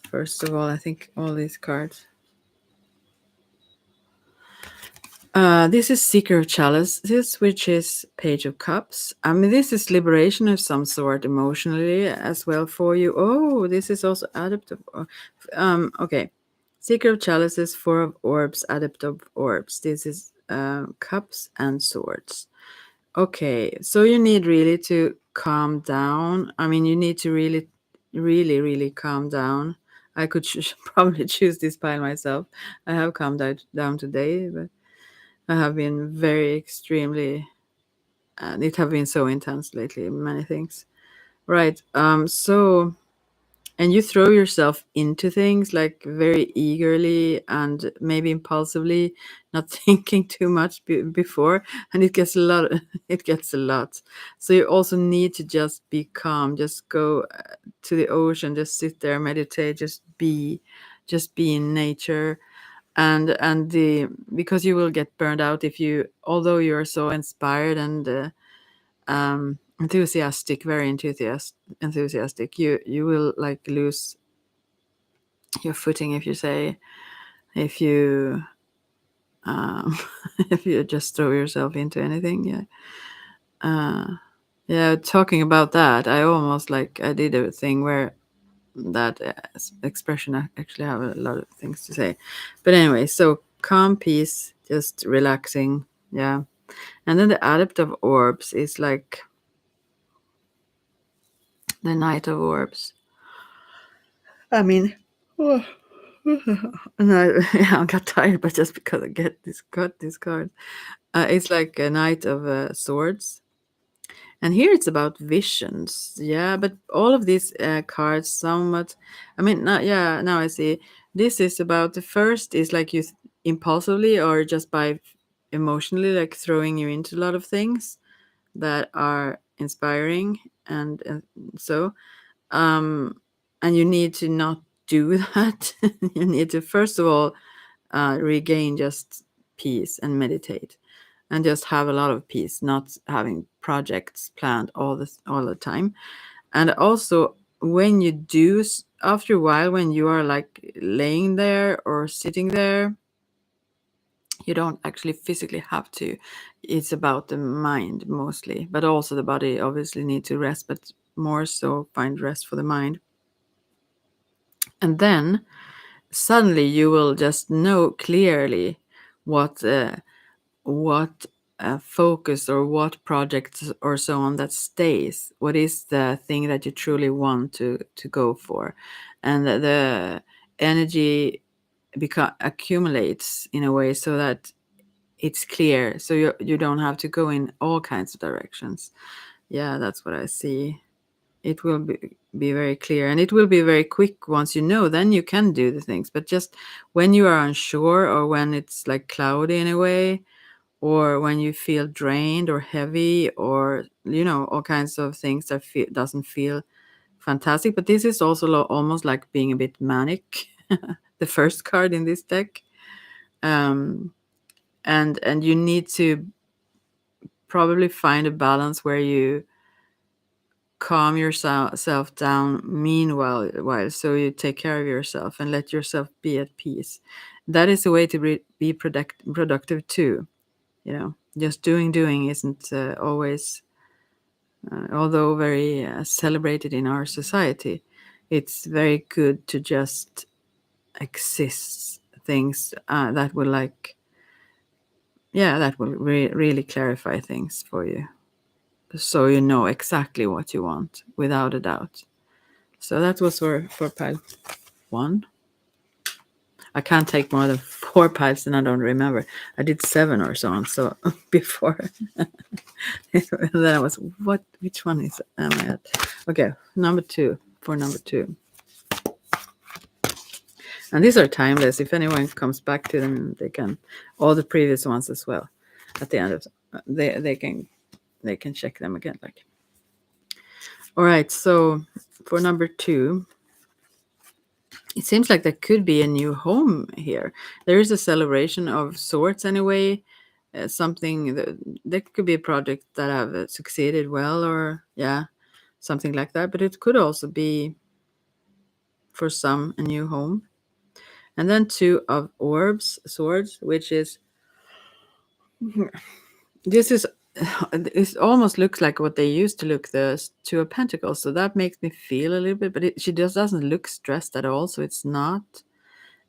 First of all, I think all these cards. This is Seeker of Chalices, which is Page of Cups. I mean, this is liberation of some sort emotionally as well for you. Oh, this is also adaptive. Okay. Seeker of Chalices, Four of Orbs, Adaptive Orbs. This is Cups and Swords. Okay, so you need really to calm down. I mean, you need to really, really, really calm down. I could probably choose this pile myself. I have calmed down today, but I have been very extremely, it have been so intense lately, many things. Right. So, and you throw yourself into things like very eagerly and maybe impulsively, not thinking too much before, and it gets a lot. It gets a lot. So you also need to just be calm. Just go to the ocean. Just sit there, meditate. Just be in nature, and the because you will get burned out if you, although you're so inspired and enthusiastic, very enthusiastic, you will like lose your footing if you say, if you if you just throw yourself into anything. Yeah. Yeah, talking about that, I almost like I did a thing where that expression, I actually have a lot of things to say, but anyway, so calm, peace, just relaxing. Yeah. And then the adaptive orbs is like the Knight of Orbs. I mean, oh, and I got tired, but just because I got this card, it's like a Knight of Swords, and here it's about visions. Yeah, but all of these cards somewhat. I mean, yeah. Now I see. This is about the first is like you impulsively or just by emotionally like throwing you into a lot of things that are inspiring, and so and you need to not do that. You need to first of all regain just peace and meditate and just have a lot of peace, not having projects planned all the time. And also when you do, after a while, when you are like laying there or sitting there, you don't actually physically have to. It's about the mind mostly, but also the body obviously need to rest, but more so find rest for the mind. And then suddenly you will just know clearly what focus or what projects or so on that stays, what is the thing that you truly want to go for, and the energy accumulates in a way so that it's clear, so you don't have to go in all kinds of directions. Yeah, that's what I see. It will be very clear, and it will be very quick. Once you know, then you can do the things, but just when you are unsure or when it's like cloudy in a way, or when you feel drained or heavy, or all kinds of things that doesn't feel fantastic. But this is also almost like being a bit manic. The first card in this deck, um, and you need to probably find a balance where you calm yourself down meanwhile, so you take care of yourself and let yourself be at peace. That is a way to be productive too. Just doing isn't always although very celebrated in our society, it's very good to just exist things that will that will really clarify things for you, so you know exactly what you want without a doubt. So that was for pile 1. I can't take more than 4 piles, and I don't remember. I did 7 or so on. So before, and then I was, what? Which one is am I at? Okay, number 2 for number 2. And these are timeless. If anyone comes back to them, they can all the previous ones as well. At the end of they can check them again. Like, all right. So for number 2. It seems like there could be a new home here. There is a celebration of sorts anyway. Something that there could be a project that have succeeded well, or something like that. But it could also be for some a new home. And then 2 of orbs, swords, which is this is it almost looks like what they used to look, the 2 of pentacles. So that makes me feel a little bit, but she just doesn't look stressed at all. So it's not.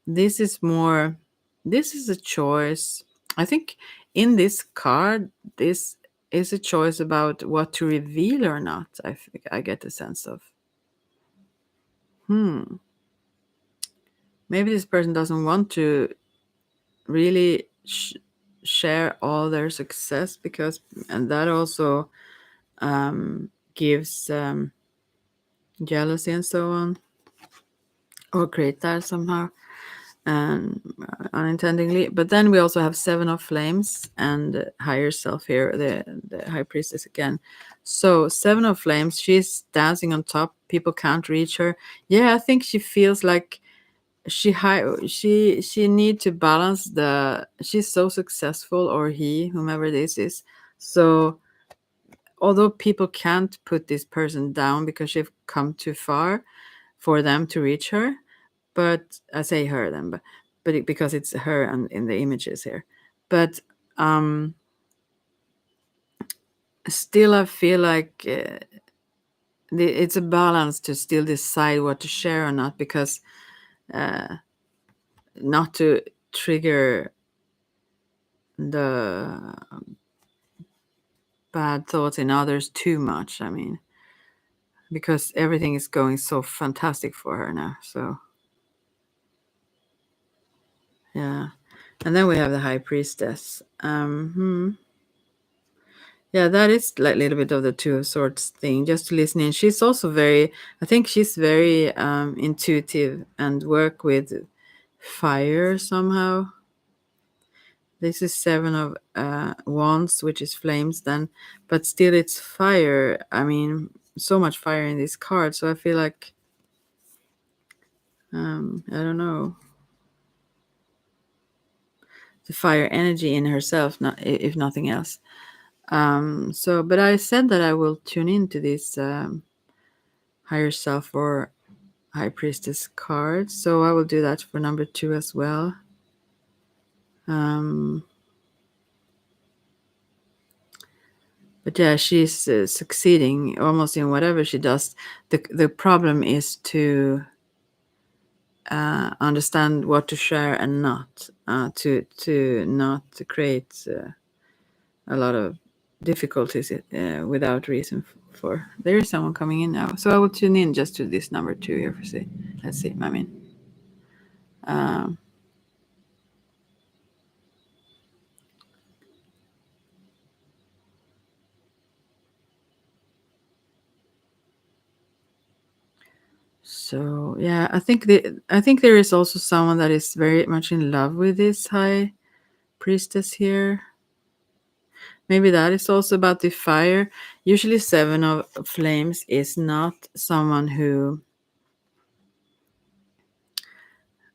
This is more, this is a choice. I think in this card, this is a choice about what to reveal or not. I think I get a sense of, maybe this person doesn't want to really share all their success, because, and that also gives jealousy and so on, or create that somehow. And unintentionally. But then we also have 7 of flames and higher self here, the high priestess again. So 7 of flames, she's dancing on top. People can't reach her. Yeah, I think she feels like she need to balance she's so successful, or whomever this is. So although people can't put this person down because she've come too far for them to reach her, but I say her then, but because it's her and in the images here, but still I feel like it's a balance to still decide what to share or not, because not to trigger the bad thoughts in others too much. I mean, because everything is going so fantastic for her now. So yeah, and then we have the high priestess. Yeah, that is like a little bit of the 2 of swords thing, just to listen in. She's also I think she's very intuitive and work with fire somehow. This is 7 of wands, which is flames then, but still it's fire. I mean, so much fire in this card. So I feel like, I don't know, the fire energy in herself, not if nothing else. So, but I said that I will tune into this higher self or high priestess card, so I will do that for number 2 as well. But yeah, she's succeeding almost in whatever she does. The problem is to understand what to share and not, to not create a lot of difficulties without reason for. There is someone coming in now, so I will tune in just to this number 2 here for see. Let's see. I mean, so yeah, I think there is also someone that is very much in love with this high priestess here. Maybe that is also about the fire. Usually 7 of flames is not someone who,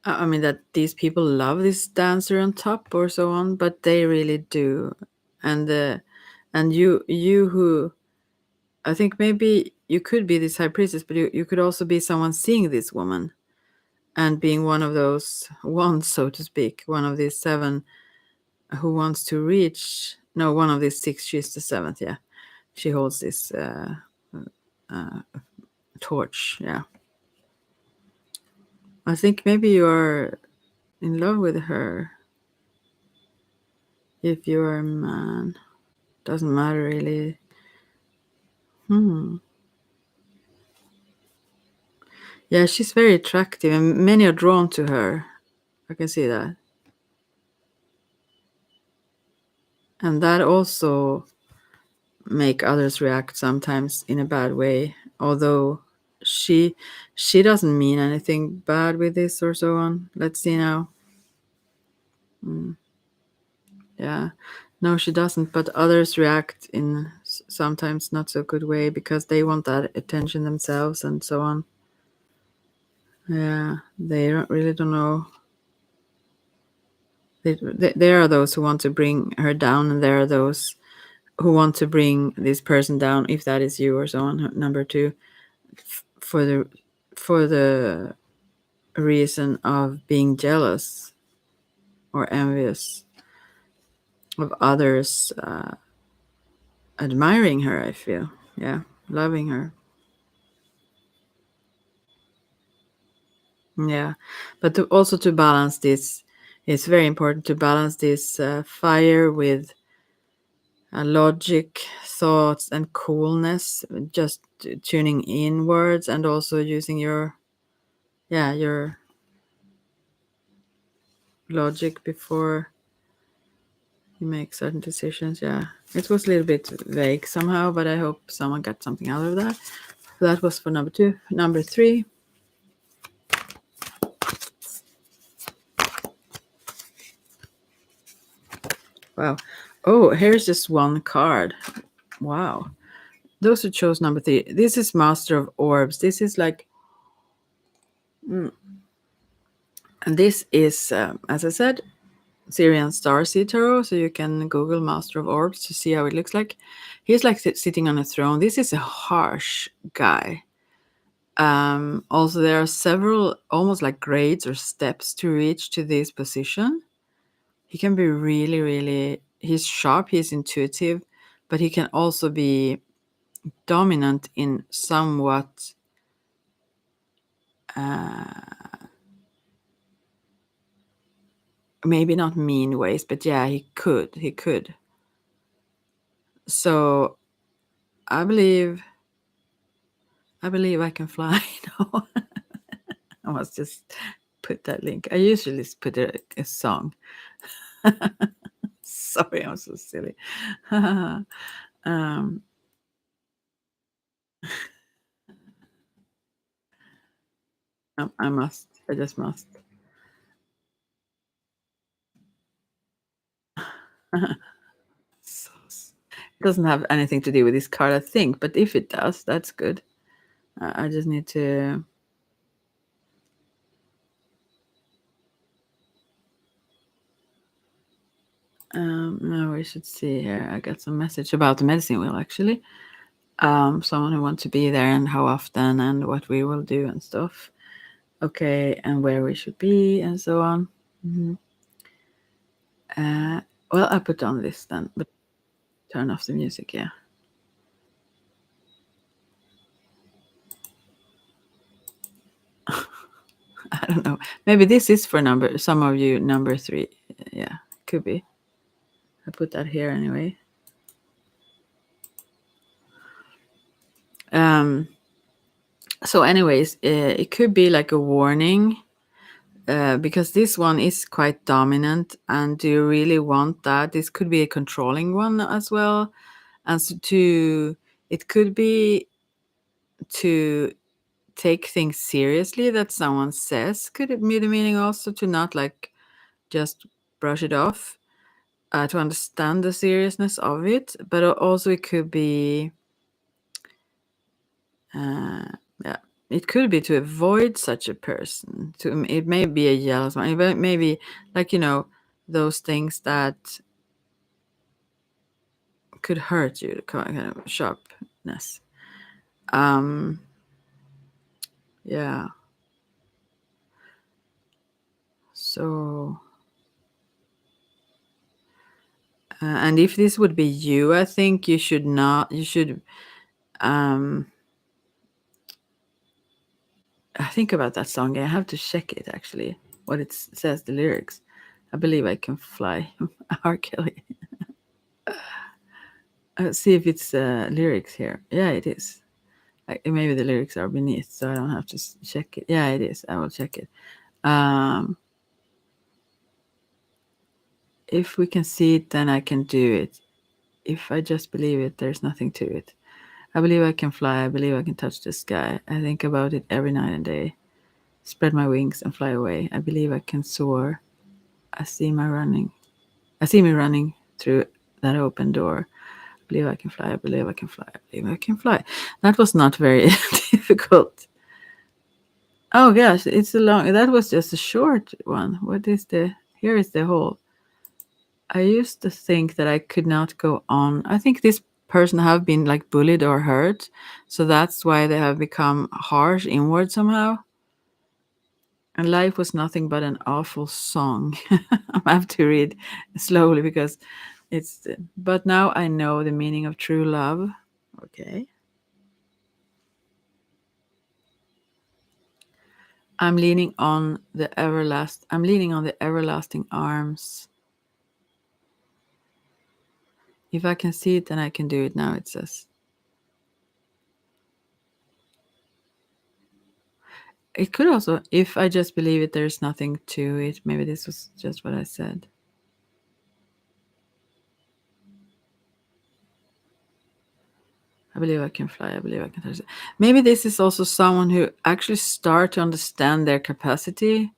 I mean, that these people love this dancer on top or so on, but they really do. And you who, I think maybe you could be this high priestess, but you could also be someone seeing this woman and being one of those ones, so to speak, one of these 7 who wants to reach, no, one of these 6, she's the 7th, yeah, She holds this torch. Yeah. I think maybe you are in love with her. If you are a man, doesn't matter really. Yeah, she's very attractive, and many are drawn to her. I can see that, and that also make others react sometimes in a bad way. Although she she doesn't mean anything bad with this or so on. Let's see now. Yeah, no, she doesn't. But others react in sometimes not so good way because they want that attention themselves and so on. Yeah, they don't know. There are those who want to bring her down, and there are those who want to bring this person down, if that is you or so on. Number two, for the reason of being jealous or envious of others admiring her. I feel, yeah, loving her. Yeah, but also to balance this, it's very important to balance this fire with logic, thoughts, and coolness. Just tuning inwards and also using your logic before you make certain decisions. Yeah, it was a little bit vague somehow, but I hope someone got something out of that. That was for number two. Number three. Wow. Oh, here's just one card. Wow. Those who chose number three. This is Master of Orbs. This is like, and this is, as I said, Syrian Starseed Tarot. So you can Google Master of Orbs to see how it looks like. He's like sitting on a throne. This is a harsh guy. Also, there are several almost like grades or steps to reach to this position. He can be really, really, he's sharp, he's intuitive, but he can also be dominant in somewhat maybe not mean ways, but yeah, he could. So I believe I can fly. No, I must just put that link. I usually just put a song. Sorry, I'm so silly. um, I must. I just must. It doesn't have anything to do with this card, I think, but if it does, that's good. I just need to. No, we should see here. I got some message about the medicine wheel actually. Someone who wants to be there and how often and what we will do and stuff. Okay, and where we should be and so on. Mhm. Well, I put on this then, but turn off the music. Yeah. I don't know. Maybe this is for some of you number three. Yeah, could be. I put that here anyway. Um. So, anyways, it could be like a warning because this one is quite dominant, and do you really want that? This could be a controlling one as well, and so it could be to take things seriously that someone says. Could it be the meaning also to not like just brush it off, to understand the seriousness of it, but also it could be, yeah, it could be to avoid such a person. It may be a jealous one, but maybe like those things that could hurt you, kind of sharpness. Um, yeah. So And if this would be you, I think you should not. You should. Um, I think about that song. I have to check it actually. What it says, the lyrics. I believe I can fly. R. Kelly. See if it's lyrics here. Yeah, it is. Maybe the lyrics are beneath, so I don't have to check it. Yeah, it is. I will check it. Um, if we can see it, then I can do it. If I just believe it, there's nothing to it. I believe I can fly. I believe I can touch the sky. I think about it every night and day. Spread my wings and fly away. I believe I can soar. I see my running. I see me running through that open door. I believe I can fly. I believe I can fly. I believe I can fly. That was not very difficult. Oh gosh, it's a long. That was just a short one. What is the? Here is the whole. I used to think that I could not go on. I think this person have been like bullied or hurt, so that's why they have become harsh inward somehow. And life was nothing but an awful song. I have to read slowly because it's. But now I know the meaning of true love. Okay. I'm leaning on the everlasting arms. If I can see it, then I can do it now, it says. It could also, if I just believe it, there's nothing to it. Maybe this was just what I said. I believe I can fly. I believe I can touch it. Maybe this is also someone who actually start to understand their capacity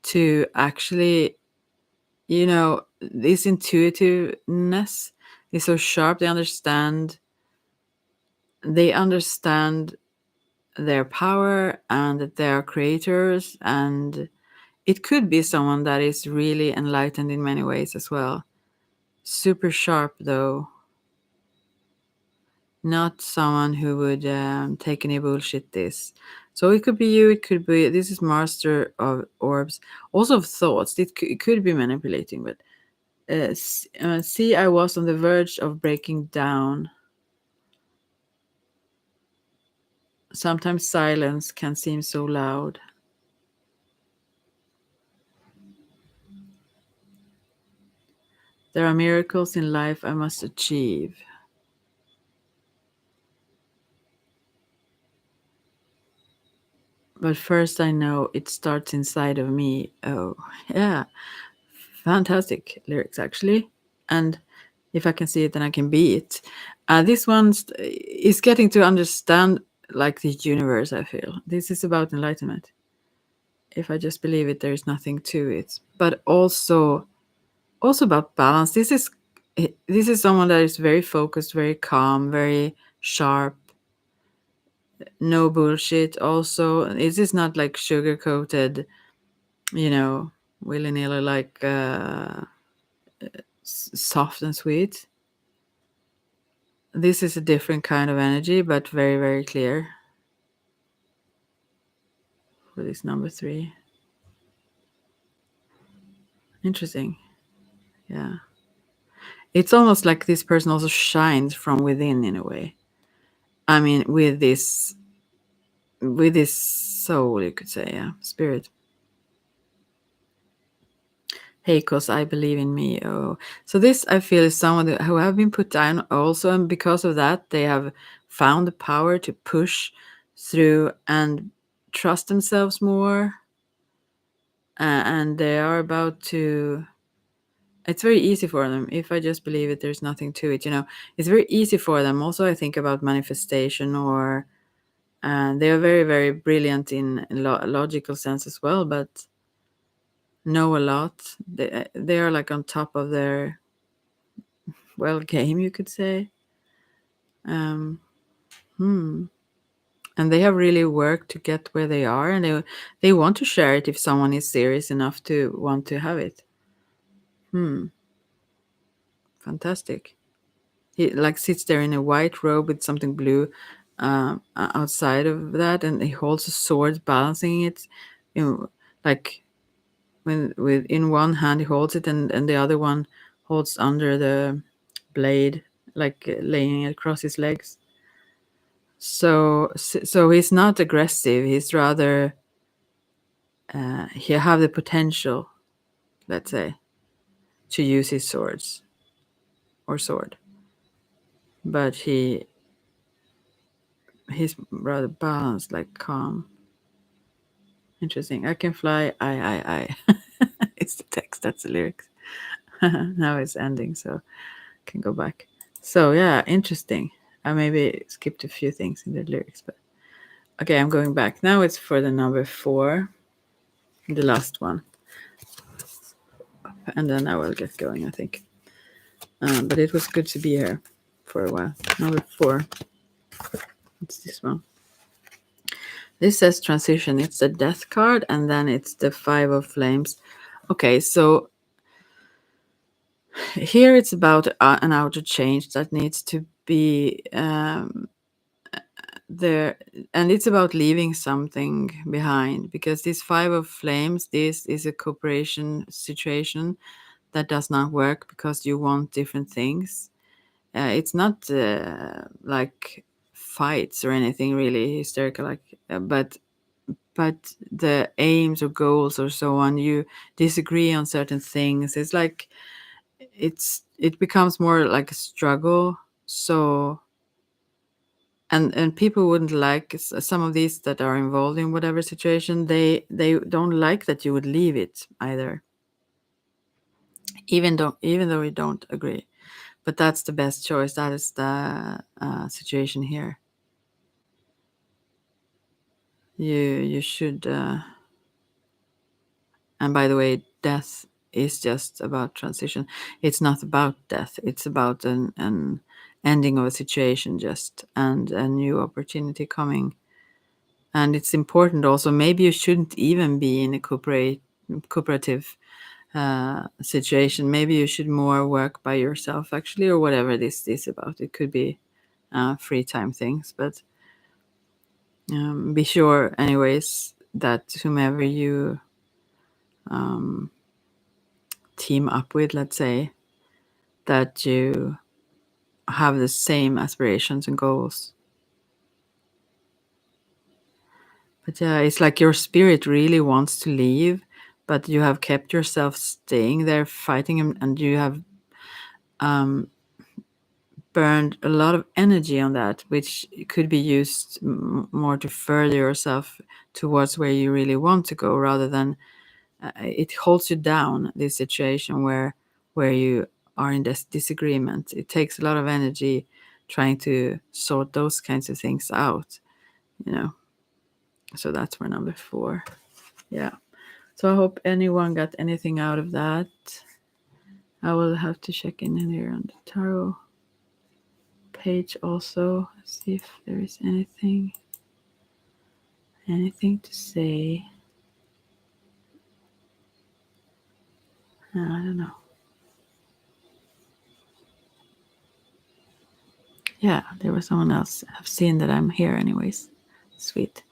to actually, this intuitiveness is so sharp. They understand their power and that they are creators, and it could be someone that is really enlightened in many ways as well. Super sharp though, not someone who would take any bullshit this. So it could be you, it could be, this is master of orbs, also of thoughts. It could be manipulating, but see, I was on the verge of breaking down. Sometimes silence can seem so loud. There are miracles in life I must achieve. But first, I know it starts inside of me. Oh, yeah. Fantastic lyrics, actually. And if I can see it, then I can be it. This one is getting to understand like the universe, I feel. This is about enlightenment. If I just believe it, there is nothing to it. But also about balance. This is someone that is very focused, very calm, very sharp, no bullshit. Also, this is not like sugar coated, you know, willy nilly, like soft and sweet. This is a different kind of energy, but very, very clear for this number 3. Interesting. Yeah. It's almost like this person also shines from within in a way. I mean, with this soul, you could say, yeah, spirit. Hey, cause I believe in me. Oh, so this I feel is someone who have been put down also, and because of that, they have found the power to push through and trust themselves more, and they are about to. It's very easy for them. If I just believe it, there's nothing to it. It's very easy for them. Also, I think about manifestation, or they are very, very brilliant in logical sense as well, but know a lot. They are like on top of their game, you could say. Um, hmm. And they have really worked to get where they are, and they want to share it if someone is serious enough to want to have it. Fantastic. He like sits there in a white robe with something blue outside of that, and he holds a sword, balancing it. Like when with in one hand he holds it, and the other one holds under the blade, like laying it across his legs. So he's not aggressive. He's rather he have the potential, let's say, to use his swords or sword, but he's rather balanced, like calm. Interesting. I can fly. I. It's the text. That's the lyrics. Now it's ending, so I can go back. So yeah, interesting. I maybe skipped a few things in the lyrics, but okay, I'm going back. Now it's for the number 4, the last one, and then I will get going, I think. But it was good to be here for a while. Number 4. It's this one. This says transition. It's the death card, and then it's the 5 of flames. Okay, so here it's about an outer change that needs to be there, and it's about leaving something behind, because this 5 of flames, this is a cooperation situation that does not work because you want different things. It's not like fights or anything really hysterical, like but the aims or goals or so on, you disagree on certain things. It's like it becomes more like a struggle. So and people wouldn't like some of these that are involved in whatever situation, they don't like that you would leave it either, even though we don't agree. But that's the best choice. That is the situation here. You should and by the way, death is just about transition. It's not about death. It's about an ending of a situation, just, and a new opportunity coming. And it's important also, maybe you shouldn't even be in a cooperative situation. Maybe you should more work by yourself, actually, or whatever this is about. It could be free time things, but be sure anyways that whomever you team up with, let's say, that you have the same aspirations and goals. But yeah, it's like your spirit really wants to leave, but you have kept yourself staying there fighting him, and you have burned a lot of energy on that, which could be used more to further yourself towards where you really want to go, rather than it holds you down, this situation where you are in this disagreement. It takes a lot of energy trying to sort those kinds of things out, you know. So that's for number 4. Yeah. So I hope anyone got anything out of that. I will have to check in here on the tarot page also, see if there is anything to say. I don't know. Yeah, there was someone else. I've seen that I'm here anyways. Sweet.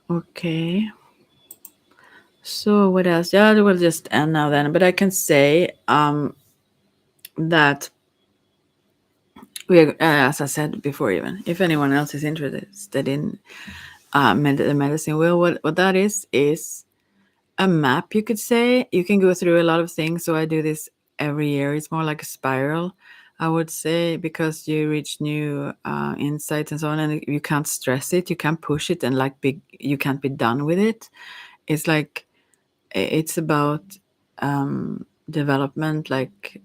Okay. So what else? Yeah, we'll just end now then. But I can say that we, as I said before, even if anyone else is interested in the medicine wheel, what that is a map, you could say. You can go through a lot of things. So I do this every year. It's more like a spiral, I would say, because you reach new insights and so on, and you can't stress it, you can't push it, and like you can't be done with it. It's like it's about development, like,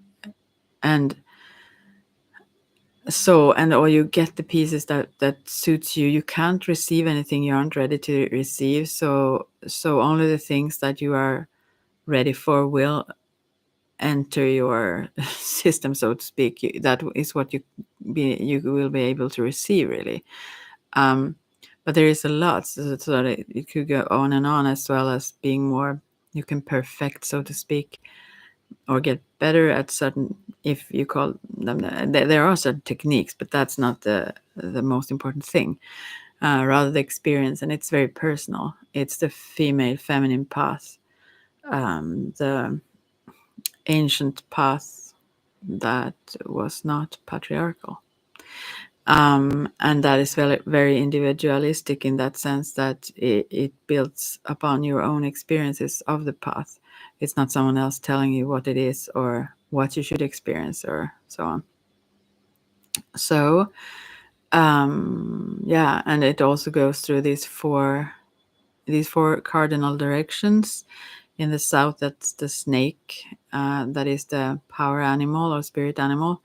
and so, and or you get the pieces that suits you. You can't receive anything you aren't ready to receive. So only the things that you are ready for will enter your system, so to speak. That is what you will be able to receive, really. But there is a lot, so that it could go on and on, as well as being more, you can perfect, so to speak, or get better at certain, if you call them, there are certain techniques, but that's not the most important thing. Rather the experience, and it's very personal. It's the female feminine path. ancient path that was not patriarchal. And that is very, very individualistic in that sense that it builds upon your own experiences of the path. It's not someone else telling you what it is or what you should experience or so on. So, yeah, and it also goes through these four cardinal directions. In the south, that's the snake, that is the power animal or spirit animal,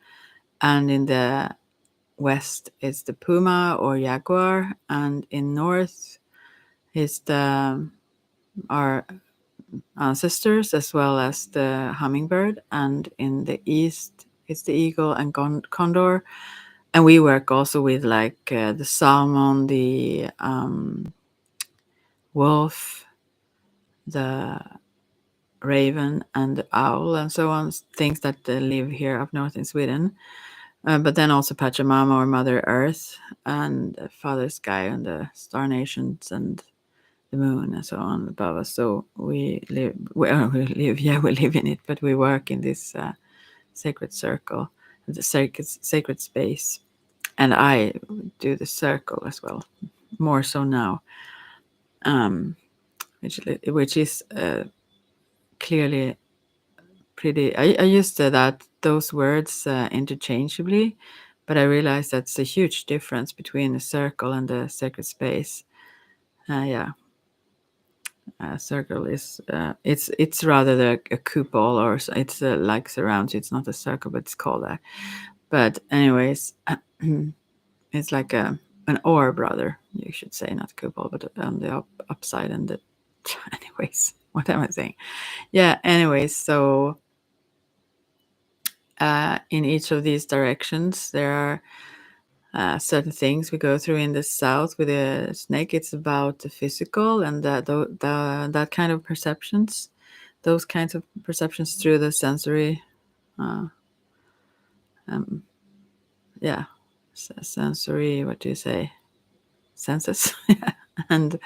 and in the west is the puma or jaguar, and in north is the our ancestors as well as the hummingbird, and in the east is the eagle and condor. And we work also with like the salmon, the wolf, the raven, and the owl, and so on, things that live here up north in Sweden. But then also Pachamama or Mother Earth, and Father Sky, and the star nations, and the moon, and so on above us. So we live, we live in it, but we work in this sacred circle, the sacred space. And I do the circle as well, more so now, which is clearly pretty. I used those words interchangeably, but I realized that's a huge difference between the circle and the sacred space. Yeah, circle is it's rather a cupola, or it's like surrounds. It's not a circle, but it's called that. But anyways, it's like an orb, rather, you should say, not cupola, but on the upside and the. Anyways, what am I saying? Yeah. Anyways, so in each of these directions, there are certain things we go through. In the south with the snake, it's about the physical and that kind of perceptions, those kinds of perceptions through the sensory, uh, um, yeah, sensory. What do you say? Senses. Yeah. and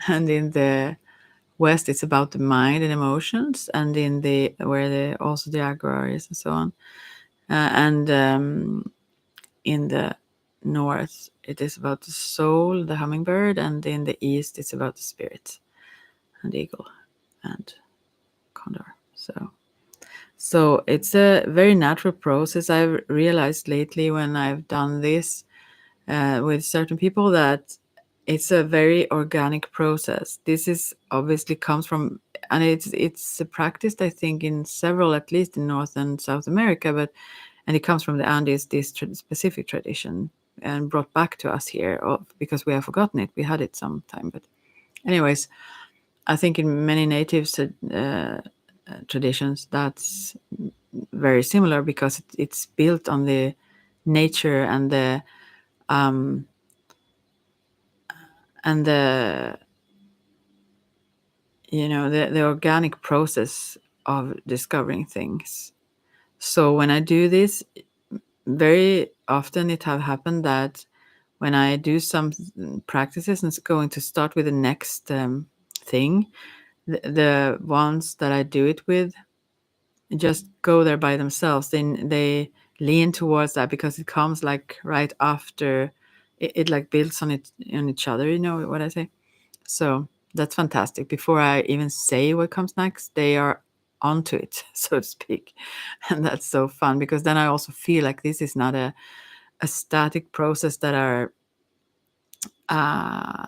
and in the west, it's about the mind and emotions, and in the where the also the agora is and so on, and in the north, it is about the soul, the hummingbird, and in the east, it's about the spirit, and eagle, and condor. So it's a very natural process. I've realized lately when I've done this with certain people that it's a very organic process. This is obviously comes from, and it's practiced, I think, in several, at least in North and South America, but and it comes from the Andes, this specific tradition, and brought back to us here because we have forgotten it. We had it sometime, but anyways, I think in many natives traditions that's very similar because it's built on the nature and the um, and the the organic process of discovering things. So when I do this, very often it have happened that when I do some practices and it's going to start with the next thing, the ones that I do it with just go there by themselves. They lean towards that because it comes like right after it like builds on it on each other. You know what I say? So that's fantastic. Before I even say what comes next, they are onto it, so to speak. And that's so fun because then I also feel like this is not a static process that are uh,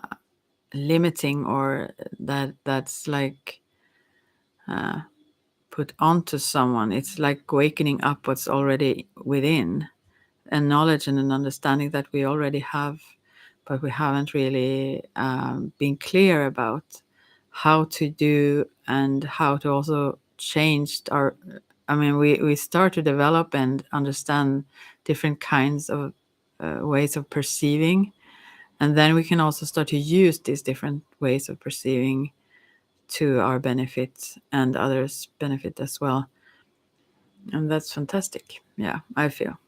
limiting or that's like put onto someone. It's like wakening up what's already within, and knowledge and an understanding that we already have, but we haven't really been clear about how to do and how to also change our. I mean, we start to develop and understand different kinds of ways of perceiving, and then we can also start to use these different ways of perceiving to our benefit and others' benefit as well. And that's fantastic. Yeah, I feel.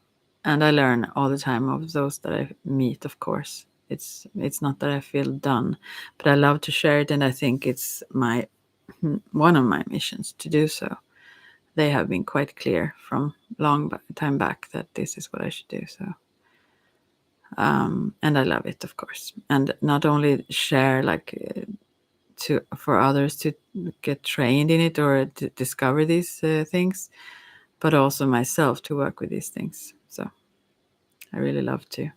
And I learn all the time of those that I meet, of course. It's not that I feel done, but I love to share it, and I think it's my one of my missions to do so. they have been quite clear from long time back that this is what I should do. So, and I love it, of course, and not only share for others to get trained in it or to discover these things, but also myself to work with these things. So I really love to.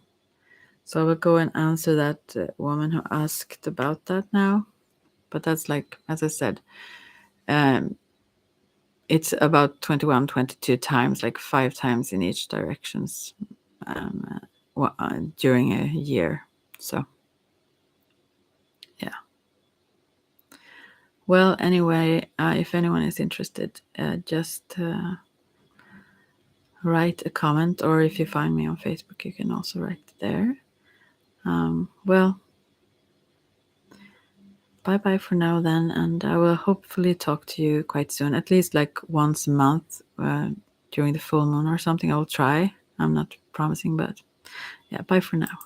So I will go and answer that woman who asked about that now. But that's like, as I said, it's about 21, 22 times, like 5 times in each directions during a year. So, yeah. Well, anyway, if anyone is interested, just write a comment, or if you find me on Facebook, you can also write there. Well, bye bye for now then, and I will hopefully talk to you quite soon, at least like once a month during the full moon or something. I'll try. I'm not promising, but yeah, bye for now.